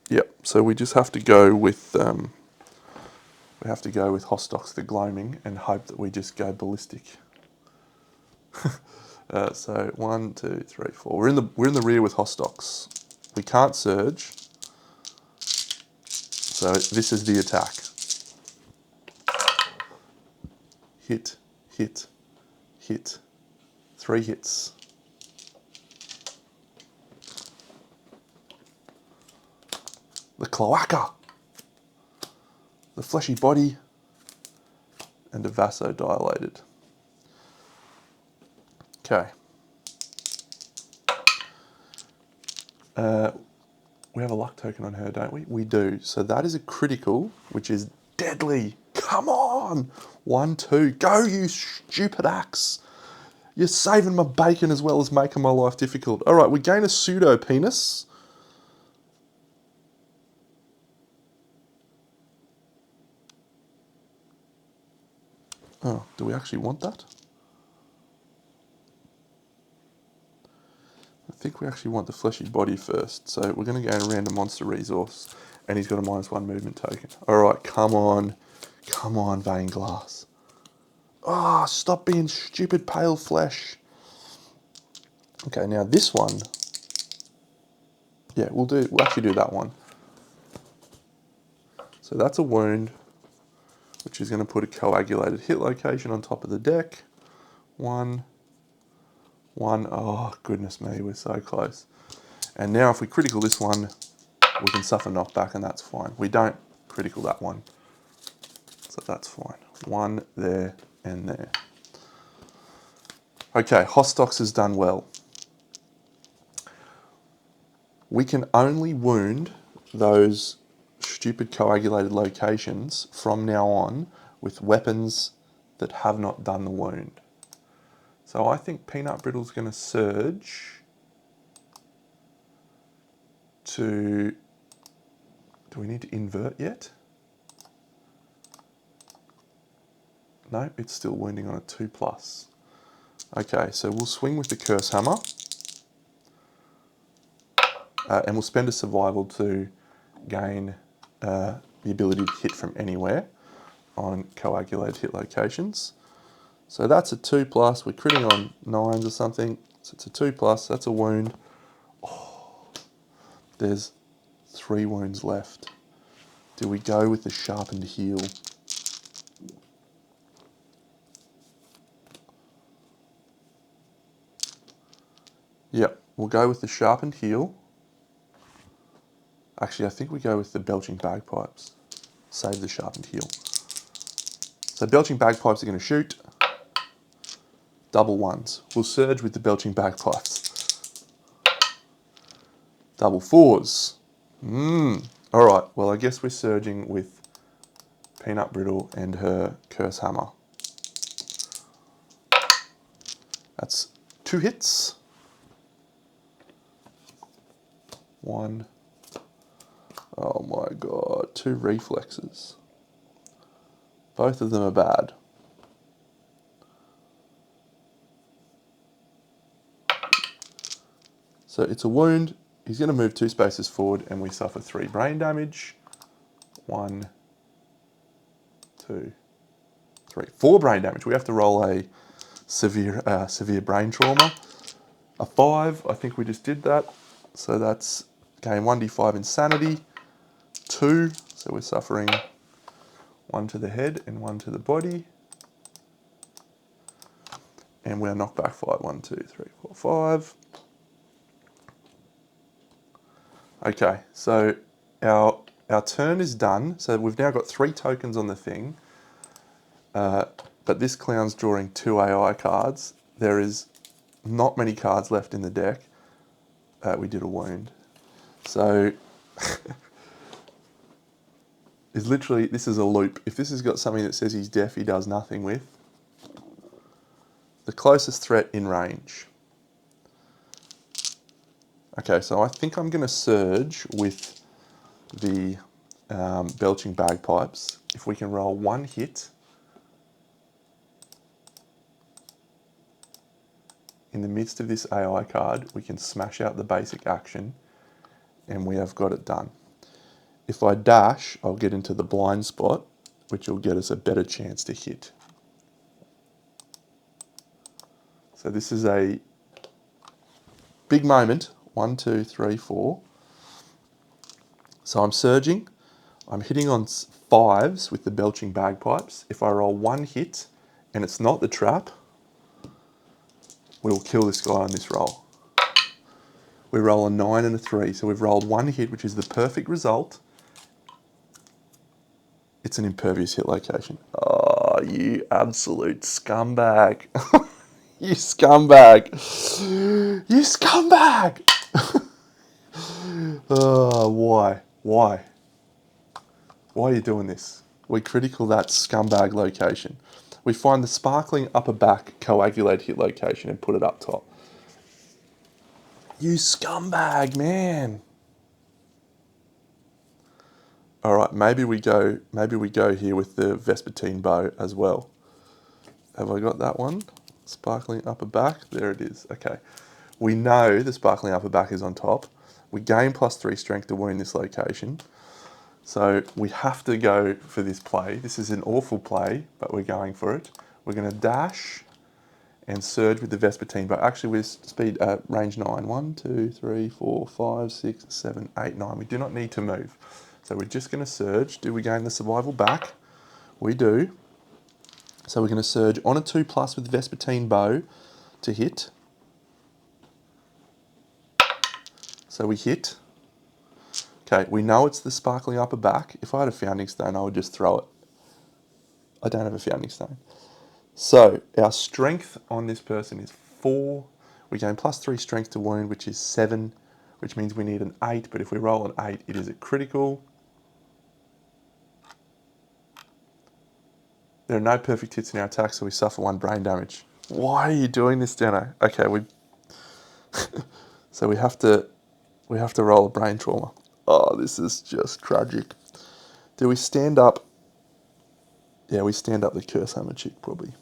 Yep, so we just have to go with Hostox the Gloaming and hope that we just go ballistic. So 1, 2, 3, 4. We're in the rear with Hostocks. We can't surge. So this is the attack. Hit, hit, hit. 3 hits. The cloaca. The fleshy body. And a vasodilated. Okay. We have a luck token on her, don't we? We do. So that is a critical, which is deadly. Come on! 1, 2. Go, you stupid axe. You're saving my bacon as well as making my life difficult. All right, we gain a pseudo penis. Oh, do we actually want that? I think we actually want the fleshy body first. So we're going to gain a random monster resource. And he's got a -1 movement token. All right, come on. Come on, Vein Glass. Ah, stop being stupid pale flesh. Okay, now this one. Yeah, we'll actually do that one. So that's a wound, which is going to put a coagulated hit location on top of the deck. 1, 1. Oh, goodness me, we're so close. And now if we critical this one, we can suffer knockback and that's fine. We don't critical that one. So that's fine. 1 there and there. Okay, Hostocks has done well. We can only wound those stupid coagulated locations from now on with weapons that have not done the wound. So I think Peanut Brittle's going to surge to... Do we need to invert yet? No, it's still wounding on a 2+. Okay, so we'll swing with the Curse Hammer. And we'll spend a survival to gain the ability to hit from anywhere on coagulated hit locations. So that's a 2+. We're critting on 9s or something. So it's a 2+. That's a wound. Oh, there's 3 wounds left. Do we go with the sharpened heel? Yep, we'll go with the sharpened heel. Actually, I think we go with the belching bagpipes. Save the sharpened heel. So belching bagpipes are going to shoot. Double 1s. We'll surge with the belching bagpipes. Double 4s. All right, well, I guess we're surging with Peanut Brittle and her Curse Hammer. That's 2 hits. 1. Oh my god, 2 reflexes. Both of them are bad. So it's a wound. He's going to move 2 spaces forward and we suffer 3 brain damage. 1, 2, 3. 4 brain damage. We have to roll a severe brain trauma. A 5, I think we just did that. So that's gain 1d5 insanity. 2, so we're suffering 1 to the head and 1 to the body. And we're knocked back 5. 1, 2, 3, 4, 5. Okay, so our turn is done. So we've now got 3 tokens on the thing. But this clown's drawing 2 AI cards. There is not many cards left in the deck. We did a wound. So is literally, this is a loop. If this has got something that says he's deaf, he does nothing with. The closest threat in range. Okay, so I think I'm going to surge with the belching bagpipes. If we can roll 1 hit in the midst of this AI card, we can smash out the basic action and we have got it done. If I dash, I'll get into the blind spot, which will get us a better chance to hit. So this is a big moment. 1, 2, 3, 4. So I'm surging. I'm hitting on 5s with the belching bagpipes. If I roll 1 hit and it's not the trap, we'll kill this guy on this roll. We roll a 9 and a 3. So we've rolled 1 hit, which is the perfect result. It's an impervious hit location. Oh, you absolute scumbag. You scumbag. You scumbag. Oh, why? Why? Why are you doing this? We critical that scumbag location. We find the sparkling upper back coagulate hit location and put it up top. You scumbag, man. All right, maybe we go here with the Vespertine bow as well. Have I got that one? Sparkling upper back, there it is. Okay, we know the sparkling upper back is on top. We gain +3 strength to wound this location. So we have to go for this play. This is an awful play, but we're going for it. We're going to dash and surge with the Vespertine bow. Actually, with speed range 9. 1, 2, 3, 4, 5, 6, 7, 8, 9. We do not need to move. So we're just going to surge. Do we gain the survival back? We do. So we're going to surge on a 2+ with Vespertine bow to hit. So we hit. Okay, we know it's the sparkling upper back. If I had a founding stone, I would just throw it. I don't have a founding stone. So our strength on this person is 4. We gain +3 strength to wound, which is 7, which means we need an 8. But if we roll an 8, it is a critical. There are no perfect hits in our attack, so we suffer 1 brain damage. Why are you doing this, Dano? Okay, so we have to roll a brain trauma. Oh, this is just tragic. Do we stand up? Yeah, we stand up the curse hammer chick probably.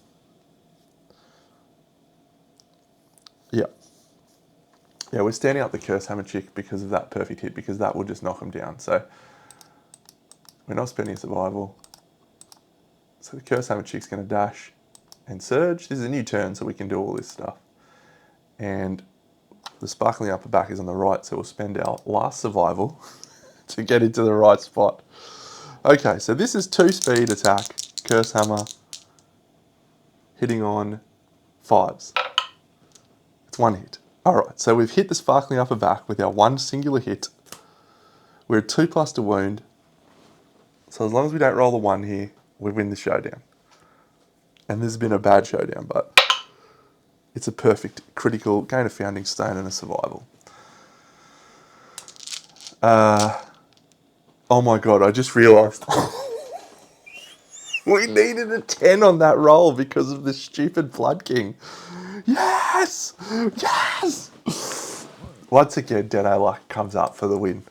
Yeah. Yeah, we're standing up the curse hammer chick because of that perfect hit, because that will just knock him down. So we're not spending survival. So the curse hammer chick's going to dash and surge. This is a new turn, so we can do all this stuff. And the sparkling upper back is on the right, so we'll spend our last survival to get into the right spot. Okay, so this is 2 speed attack, curse hammer, hitting on 5s. It's 1 hit. All right, so we've hit the sparkling upper back with our 1 singular hit. We're at 2+ to wound. So as long as we don't roll the 1 here, we win the showdown. And this has been a bad showdown, but it's a perfect critical, gain a founding stone and a survival. Oh my God, I just realised. We needed a 10 on that roll because of the stupid Blood King. Yes! Yes! Once again, Deno luck comes up for the win.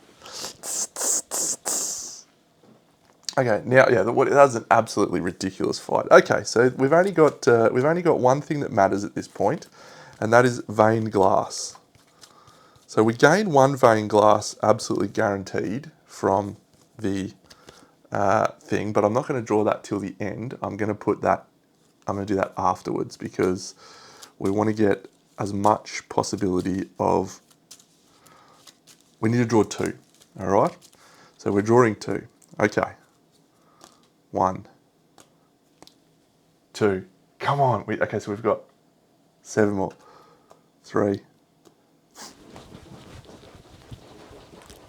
Okay, now that was an absolutely ridiculous fight. Okay, so we've only got one thing that matters at this point, and that is vein glass. So we gain 1 vein glass absolutely guaranteed from the thing, but I'm not going to draw that till the end. I'm going to do that afterwards because we want to get as much possibility of. We need to draw 2. All right. So we're drawing 2. Okay. 1, 2. Come on. Okay. So we've got 7 more. 3,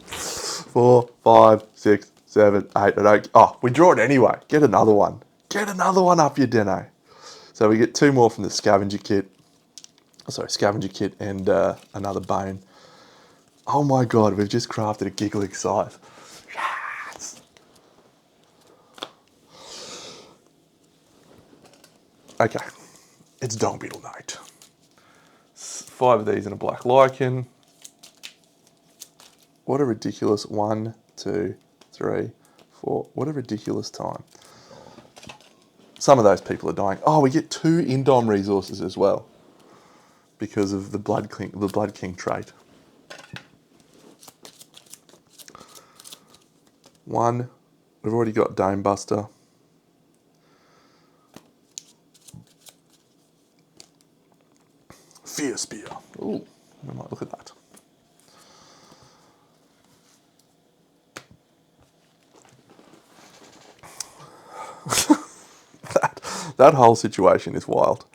4, 5, 6, 7, 8, and 8. Oh, we draw it anyway. Get another one. Get another one up your Deno. So we get 2 more from the scavenger kit. Scavenger kit and another bone. Oh my God, we've just crafted a giggling scythe. Yes! Okay, it's Dung Beetle night. 5 of these in a black lichen. What a ridiculous 1, 2, 3, 4. What a ridiculous time. Some of those people are dying. Oh, we get 2 Indom resources as well because of the Blood King trait. 1, we've already got Dome Buster. Fear Spear. Ooh, we might look at that. That whole situation is wild.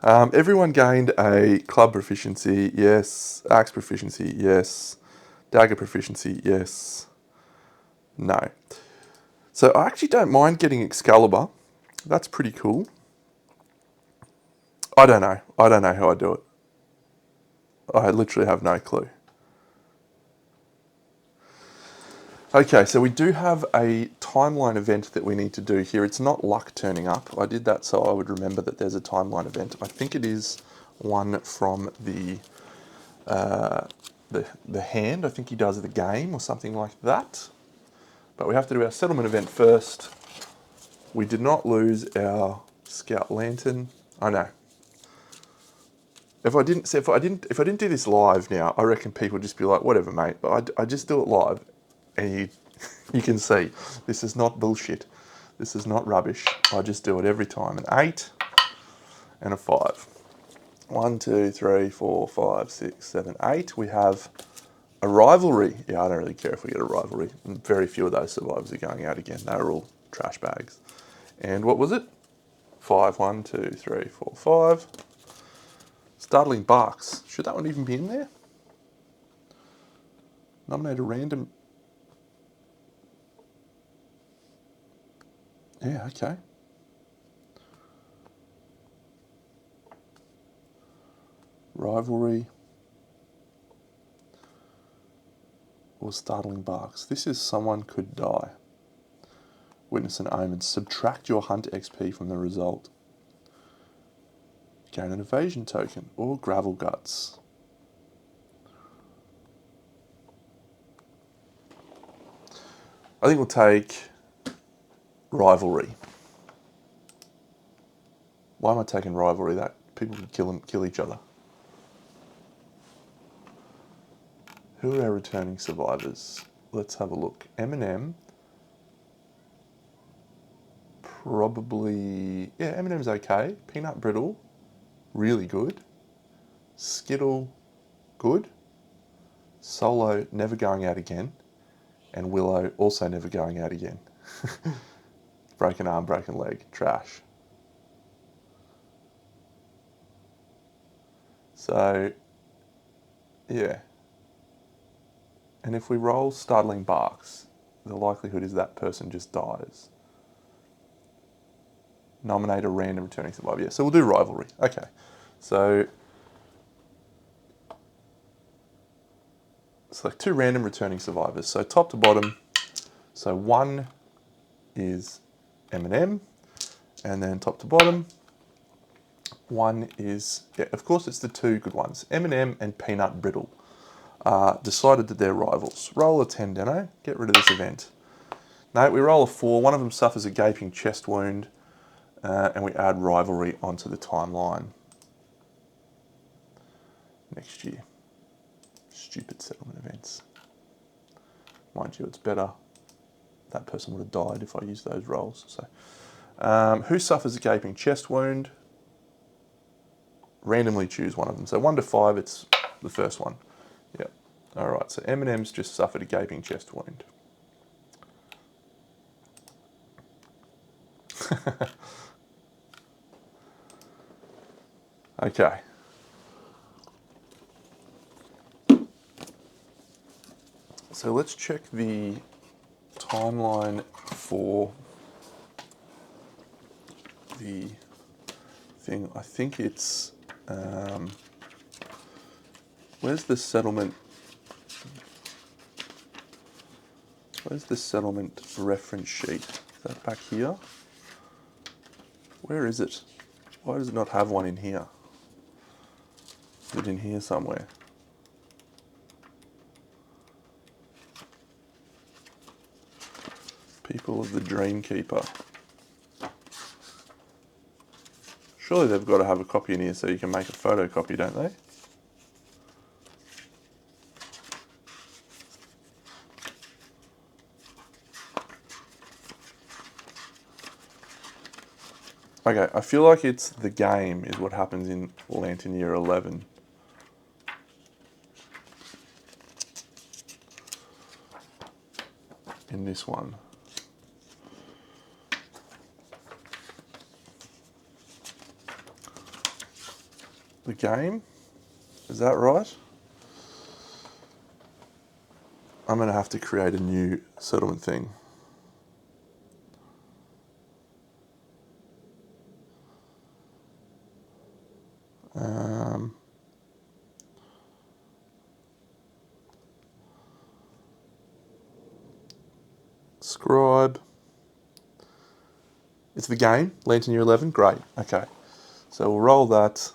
Everyone gained a club proficiency, yes. Axe proficiency, yes. Dagger proficiency, yes. No. So I actually don't mind getting Excalibur. That's pretty cool. I don't know. I don't know how I do it. I literally have no clue. Okay, so we do have a timeline event that we need to do here. It's not luck turning up. I did that so I would remember that there's a timeline event. I think it is one from the hand. I think he does the game or something like that. But we have to do our settlement event first. We did not lose our Scout Lantern. I know. If I didn't do this live now, I reckon people would just be like, whatever, mate. But I just do it live, and you can see this is not bullshit. This is not rubbish. I just do it every time. An 8 and a 5. 1, 2, 3, 4, 5, 6, 7, 8. We have a rivalry. Yeah, I don't really care if we get a rivalry. Very few of those survivors are going out again. They're all trash bags. And what was it? 5. 1, 2, 3, 4, 5. Startling Barks. Should that one even be in there? Nominate a random. Yeah, okay. Rivalry. Or Startling Barks. This is someone could die. Witness an omen. Subtract your hunt XP from the result. Gain an evasion token. Or Gravel Guts. I think we'll take Rivalry. Why am I taking Rivalry? That people can kill each other. Who are our returning survivors? Let's have a look. Eminem. Probably, yeah, Eminem's okay. Peanut Brittle, really good. Skittle, good. Solo, never going out again. And Willow, also never going out again. Broken arm, broken leg, trash. So, yeah. And if we roll Startling Barks, the likelihood is that person just dies. Nominate a random returning survivor. Yeah, so we'll do Rivalry. Okay. So, select 2 random returning survivors. So top to bottom. So 1 is Eminem, and then top to bottom, 1 is, yeah, of course it's the 2 good ones, Eminem and Peanut Brittle. Decided that they're rivals. Roll a 10, Deno. Get rid of this event. No, we roll a 4. One of them suffers a gaping chest wound, and we add Rivalry onto the timeline next year. Stupid settlement events. Mind you, it's better. That person would have died if I used those rolls. So, who suffers a gaping chest wound? Randomly choose one of them. So 1 to 5, it's the first one. Yep. All right. So Eminem's just suffered a gaping chest wound. Okay. So let's check the timeline for the thing. I think it's, where's the settlement? Where's the settlement reference sheet? Is that back here? Where is it? Why does it not have one in here? Is it in here somewhere? People of the Dreamkeeper. Surely they've got to have a copy in here so you can make a photocopy, don't they? Okay, I feel like it's the game is what happens in Lantern Year 11. In this one. The game? Is that right? I'm going to have to create a new settlement thing. Scribe. It's the game, Lantern Year 11. Great. Okay. So we'll roll that.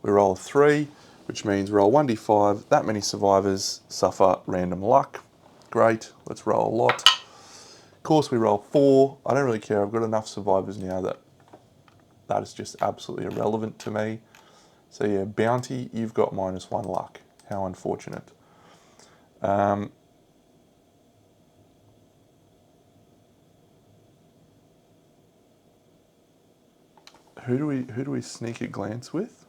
We roll a 3, which means roll 1d5. That many survivors suffer random luck. Great. Let's roll a lot. Of course, we roll 4. I don't really care. I've got enough survivors now that is just absolutely irrelevant to me. So yeah, bounty, you've got -1 luck. How unfortunate. Who do we sneak a glance with?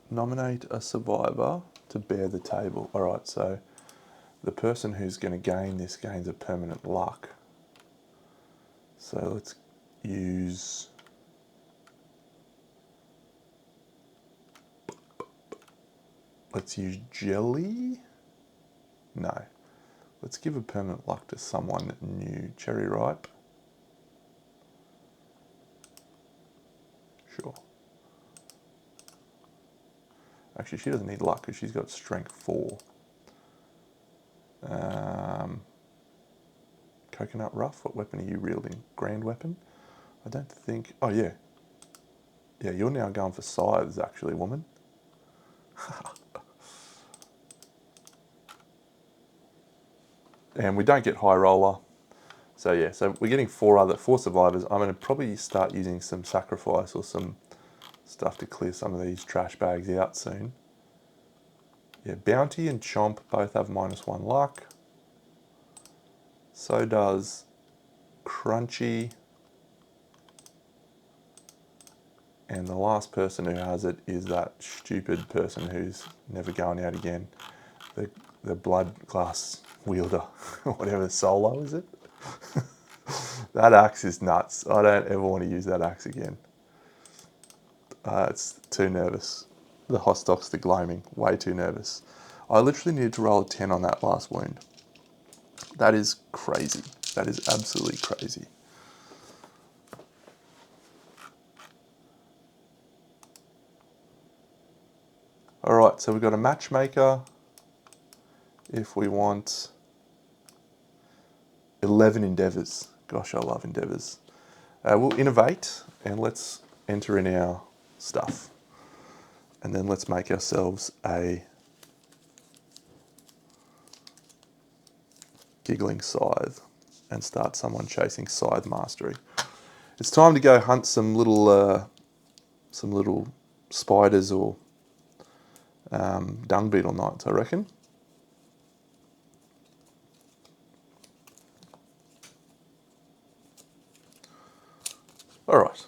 Nominate a survivor to bear the table. All right, so the person who's going to gain this gains a permanent luck. So let's use jelly. No, let's give a permanent luck to someone new. Cherry ripe. Sure. Actually, she doesn't need luck because she's got strength 4. Coconut rough. What weapon are you wielding? Grand weapon? I don't think. Oh yeah. Yeah, you're now going for scythes, actually, woman. And we don't get high roller. So yeah, so we're getting 4 survivors. I'm going to probably start using some sacrifice or some stuff to clear some of these trash bags out soon. Yeah, Bounty and Chomp both have -1 luck. So does Crunchy. And the last person who has it is that stupid person who's never going out again. The blood glass wielder, whatever, Solo, is it? That axe is nuts. I don't ever want to use that axe again. It's too nervous. The Hostock's the gloaming, way too nervous. I literally needed to roll a 10 on that last wound. That is crazy. That is absolutely crazy. All right, so we've got a matchmaker. If we want 11 endeavours. Gosh, I love endeavours. We'll innovate and let's enter in our stuff. And then let's make ourselves a giggling scythe and start someone chasing scythe mastery. It's time to go hunt some little spiders or dung beetle knights, I reckon. All right.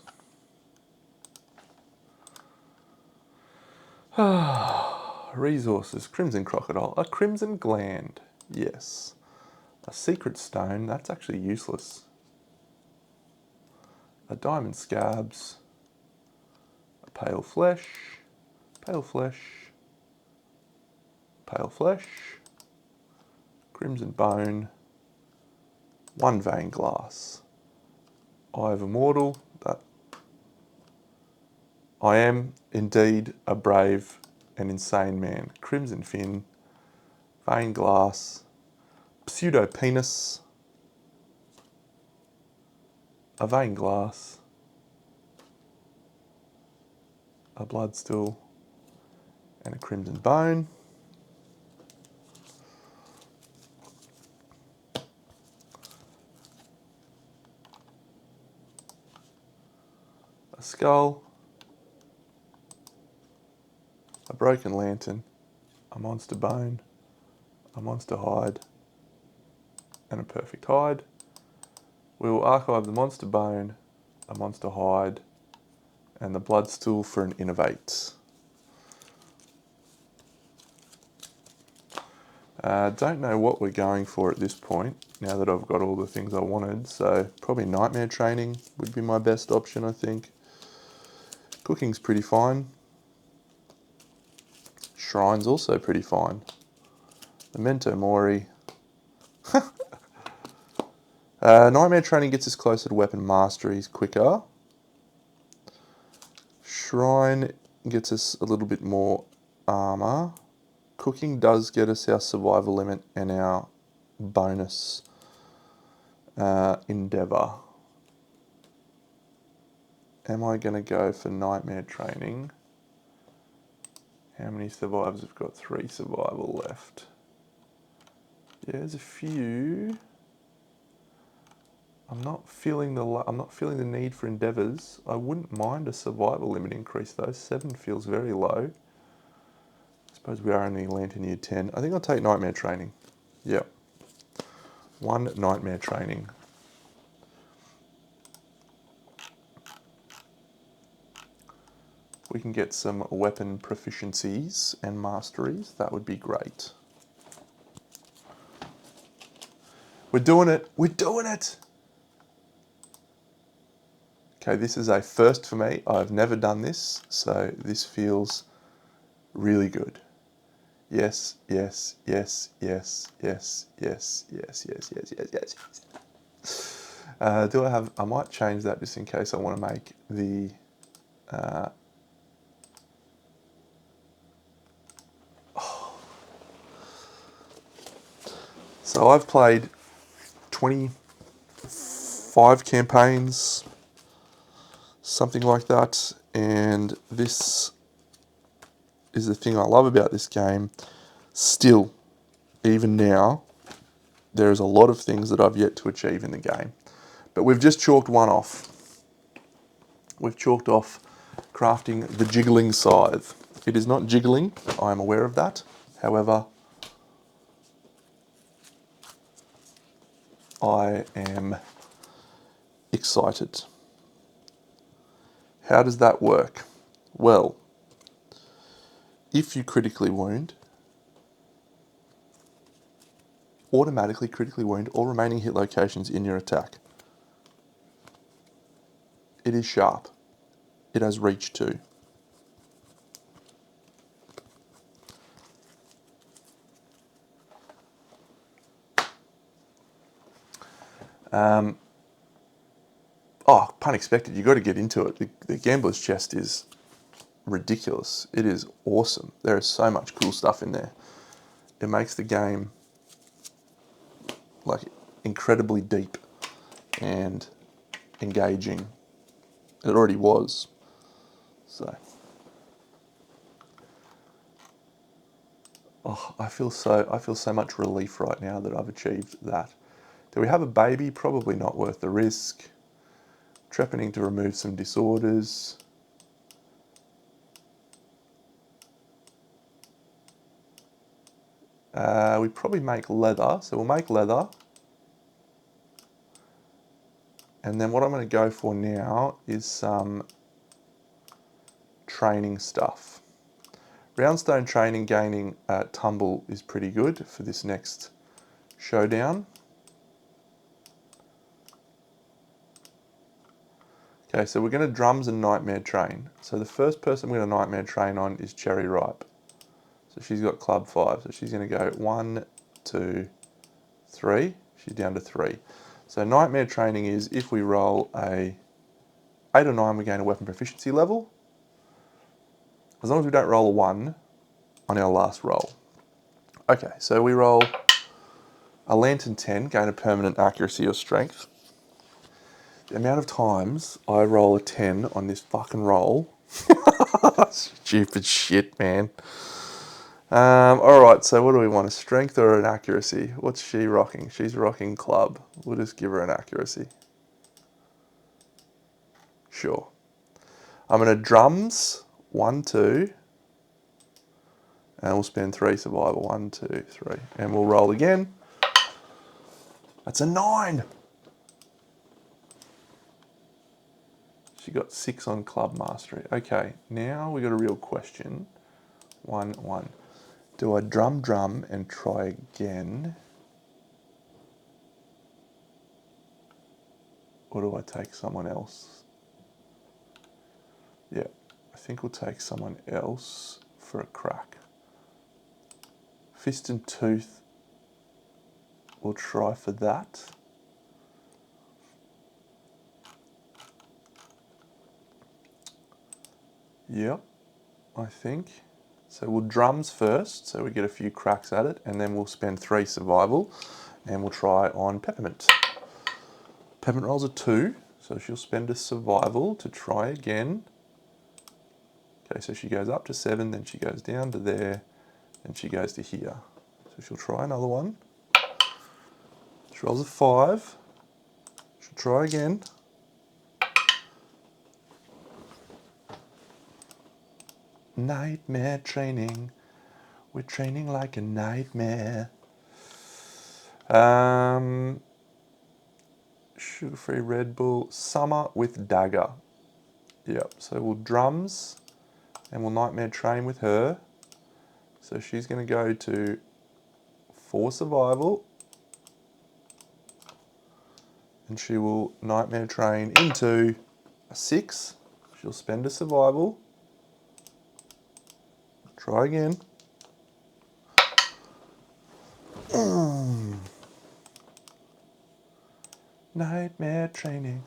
Resources, crimson crocodile, a crimson gland, yes. A secret stone, that's actually useless. A diamond scabs, a pale flesh, pale flesh, pale flesh, crimson bone, 1 vein glass. Eye of Immortal, that I am indeed a brave and insane man. Crimson fin, vein glass, pseudo penis, a vein glass, a blood stool, and a crimson bone. A skull, a broken lantern, a monster bone, a monster hide, and a perfect hide. We will archive the monster bone, a monster hide, and the blood stool for an innovate. Don't know what we're going for at this point, now that I've got all the things I wanted, so probably nightmare training would be my best option, I think. Cooking's pretty fine. Shrine's also pretty fine. Memento Mori. Nightmare training gets us closer to weapon masteries quicker. Shrine gets us a little bit more armor. Cooking does get us our survival limit and our bonus endeavor. Am I going to go for nightmare training? How many survivors have got 3 survival left? Yeah, there's a few. I'm not feeling the need for endeavors. I wouldn't mind a survival limit increase though. 7 feels very low. I suppose we are only Lantern Year 10. I think I'll take nightmare training. Yep. 1 nightmare training. We can get some weapon proficiencies and masteries. That would be great. We're doing it. We're doing it. Okay, this is a first for me. I've never done this, so this feels really good. Yes, yes, yes, yes, yes, yes, yes, yes, yes, yes, yes, yes. I might change that just in case I want to make the, so I've played 25 campaigns, something like that, and this is the thing I love about this game. Still, even now, there's a lot of things that I've yet to achieve in the game. But we've just chalked one off. We've chalked off crafting the jiggling scythe. It is not jiggling, I am aware of that. However, I am excited. How does that work? Well, if you critically wound, automatically critically wound all remaining hit locations in your attack. It is sharp. It has reach too. Pun expected, you've got to get into it. The Gambler's Chest is ridiculous. It is awesome. There is so much cool stuff in there. It makes the game like incredibly deep and engaging. It already was. So, I feel so much relief right now that I've achieved that. Do we have a baby? Probably not worth the risk. Trepanning to remove some disorders. We probably make leather, so we'll make leather. And then what I'm going to go for now is some training stuff. Roundstone training gaining tumble is pretty good for this next showdown. Okay, so we're going to drums and nightmare train. So the first person we're going to nightmare train on is Cherry Ripe. So she's got club 5, so she's going to go 1, 2, 3. She's down to 3. So nightmare training is if we roll a 8 or 9, we gain a weapon proficiency level. As long as we don't roll a 1 on our last roll. Okay, so we roll a Lantern 10, gain a permanent accuracy or strength. The amount of times I roll a 10 on this fucking roll. Stupid shit, man. Alright, so what do we want? A strength or an accuracy? What's she rocking? She's rocking club. We'll just give her an accuracy. Sure. I'm going to drums, 1, 2. And we'll spend 3 survival. 1, 2, 3. And we'll roll again. That's a 9. She got 6 on Club Mastery. Okay, now we got a real question. 1, 1. Do I drum and try again? Or do I take someone else? Yeah, I think we'll take someone else for a crack. Fist and Tooth, we'll try for that. Yep, I think. So we'll drums first, so we get a few cracks at it, and then we'll spend 3 survival, and we'll try on Peppermint. Peppermint rolls a 2, so she'll spend a survival to try again. Okay, so she goes up to 7, then she goes down to there, and she goes to here. So she'll try another one. She rolls a 5. She'll try again. Nightmare training. We're training like a nightmare. Sugar-free Red Bull. Summer with Dagger. Yep, so we'll drums and we'll nightmare train with her. So she's going to go to 4 survival. And she will nightmare train into a 6. She'll spend a survival. Try again. Nightmare training,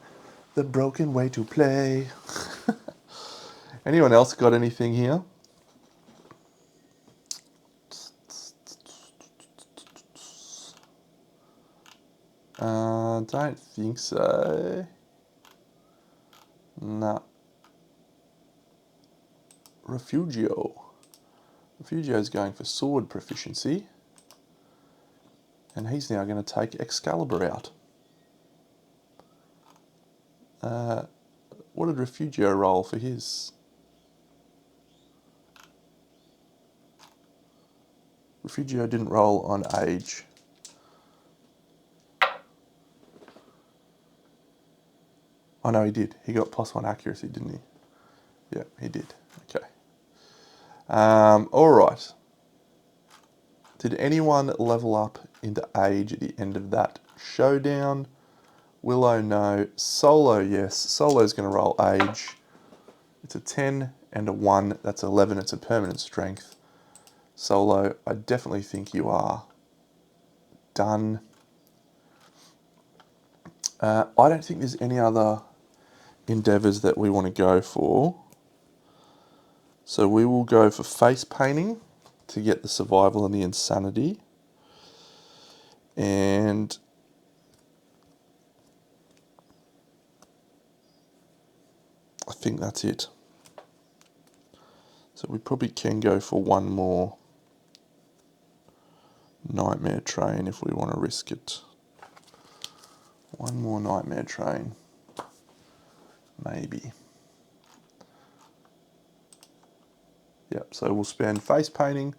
the broken way to play. Anyone else got anything here? Don't think so. Nah. Refugio. Refugio's going for sword proficiency. And he's now going to take Excalibur out. What did Refugio roll for his? Refugio didn't roll on age. Oh no, he did. He got +1 accuracy, didn't he? Yeah, he did. Okay. All right. Did anyone level up into age at the end of that showdown? Willow, no. Solo, yes. Solo's going to roll age. It's a 10 and a 1. That's 11. It's a permanent strength. Solo, I definitely think you are done. I don't think there's any other endeavours that we want to go for. So we will go for face painting to get the survival and the insanity. And I think that's it. So we probably can go for one more nightmare train if we want to risk it. One more nightmare train. Maybe. Yep, so we'll spend face painting.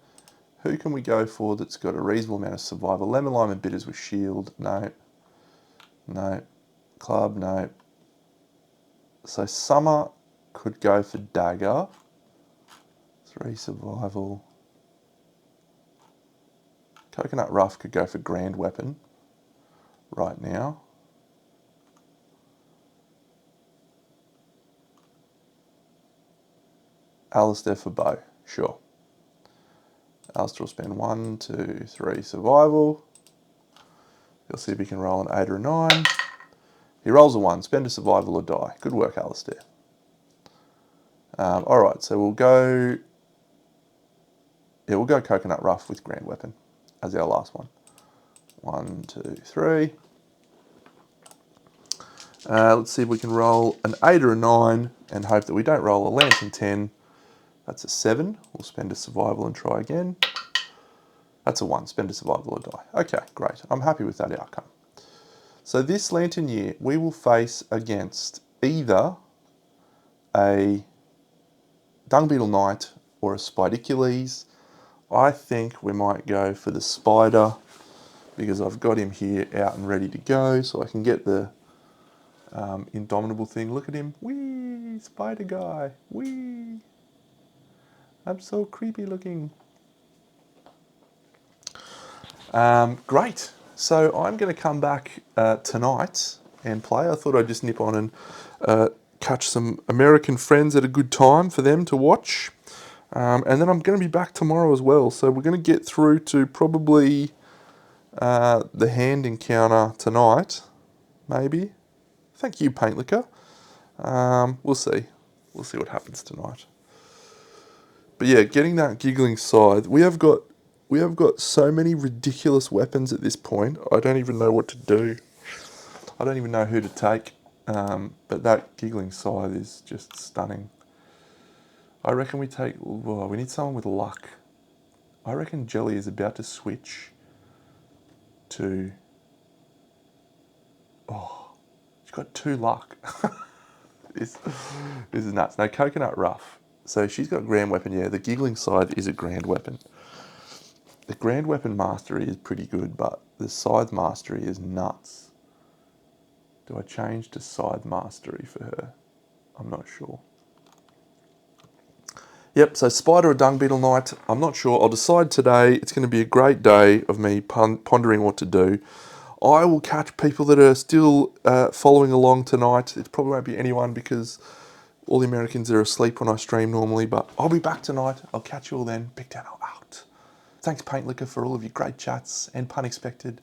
Who can we go for that's got a reasonable amount of survival? Lemon, lime and bitters with shield. No. No. Club, no. So Summer could go for dagger. 3 survival. Coconut Rough could go for grand weapon right now. Alistair for bow, sure. Alistair will spend 1, 2, 3 survival. He'll see if he can roll an 8 or a 9. He rolls a 1, spend a survival or die. Good work, Alistair. Alright, so we'll go Coconut Rough with grand weapon as our last one. 1, 2, 3. Let's see if we can roll an 8 or a 9 and hope that we don't roll a lantern 10. That's a 7. We'll spend a survival and try again. That's a 1. Spend a survival or die. Okay, great. I'm happy with that outcome. So this lantern year, we will face against either a Dung Beetle Knight or a Spidicules. I think we might go for the spider because I've got him here out and ready to go, so I can get the indomitable thing. Look at him. Whee! Spider guy. Whee! I'm so creepy looking. Great. So I'm going to come back tonight and play. I thought I'd just nip on and catch some American friends at a good time for them to watch. And then I'm going to be back tomorrow as well. So we're going to get through to probably the hand encounter tonight, maybe. Thank you, Paint Liquor. We'll see. We'll see what happens tonight. But yeah, getting that giggling scythe, we have got so many ridiculous weapons at this point. I don't even know what to do. I don't even know who to take. But that giggling scythe is just stunning. I reckon we take. Well, we need someone with luck. I reckon Jelly is about to switch to. Oh, she's got 2 luck. this is nuts. No, Coconut Rough. So she's got grand weapon. Yeah, the giggling scythe is a grand weapon. The grand weapon mastery is pretty good, but the scythe mastery is nuts. Do I change to scythe mastery for her? I'm not sure. Yep, so spider or dung beetle night, I'm not sure. I'll decide today. It's going to be a great day of me pondering what to do. I will catch people that are still following along tonight. It probably won't be anyone because all the Americans are asleep when I stream normally, but I'll be back tonight. I'll catch you all then. Big Dano out. Thanks, Paint Liquor, for all of your great chats and pun expected.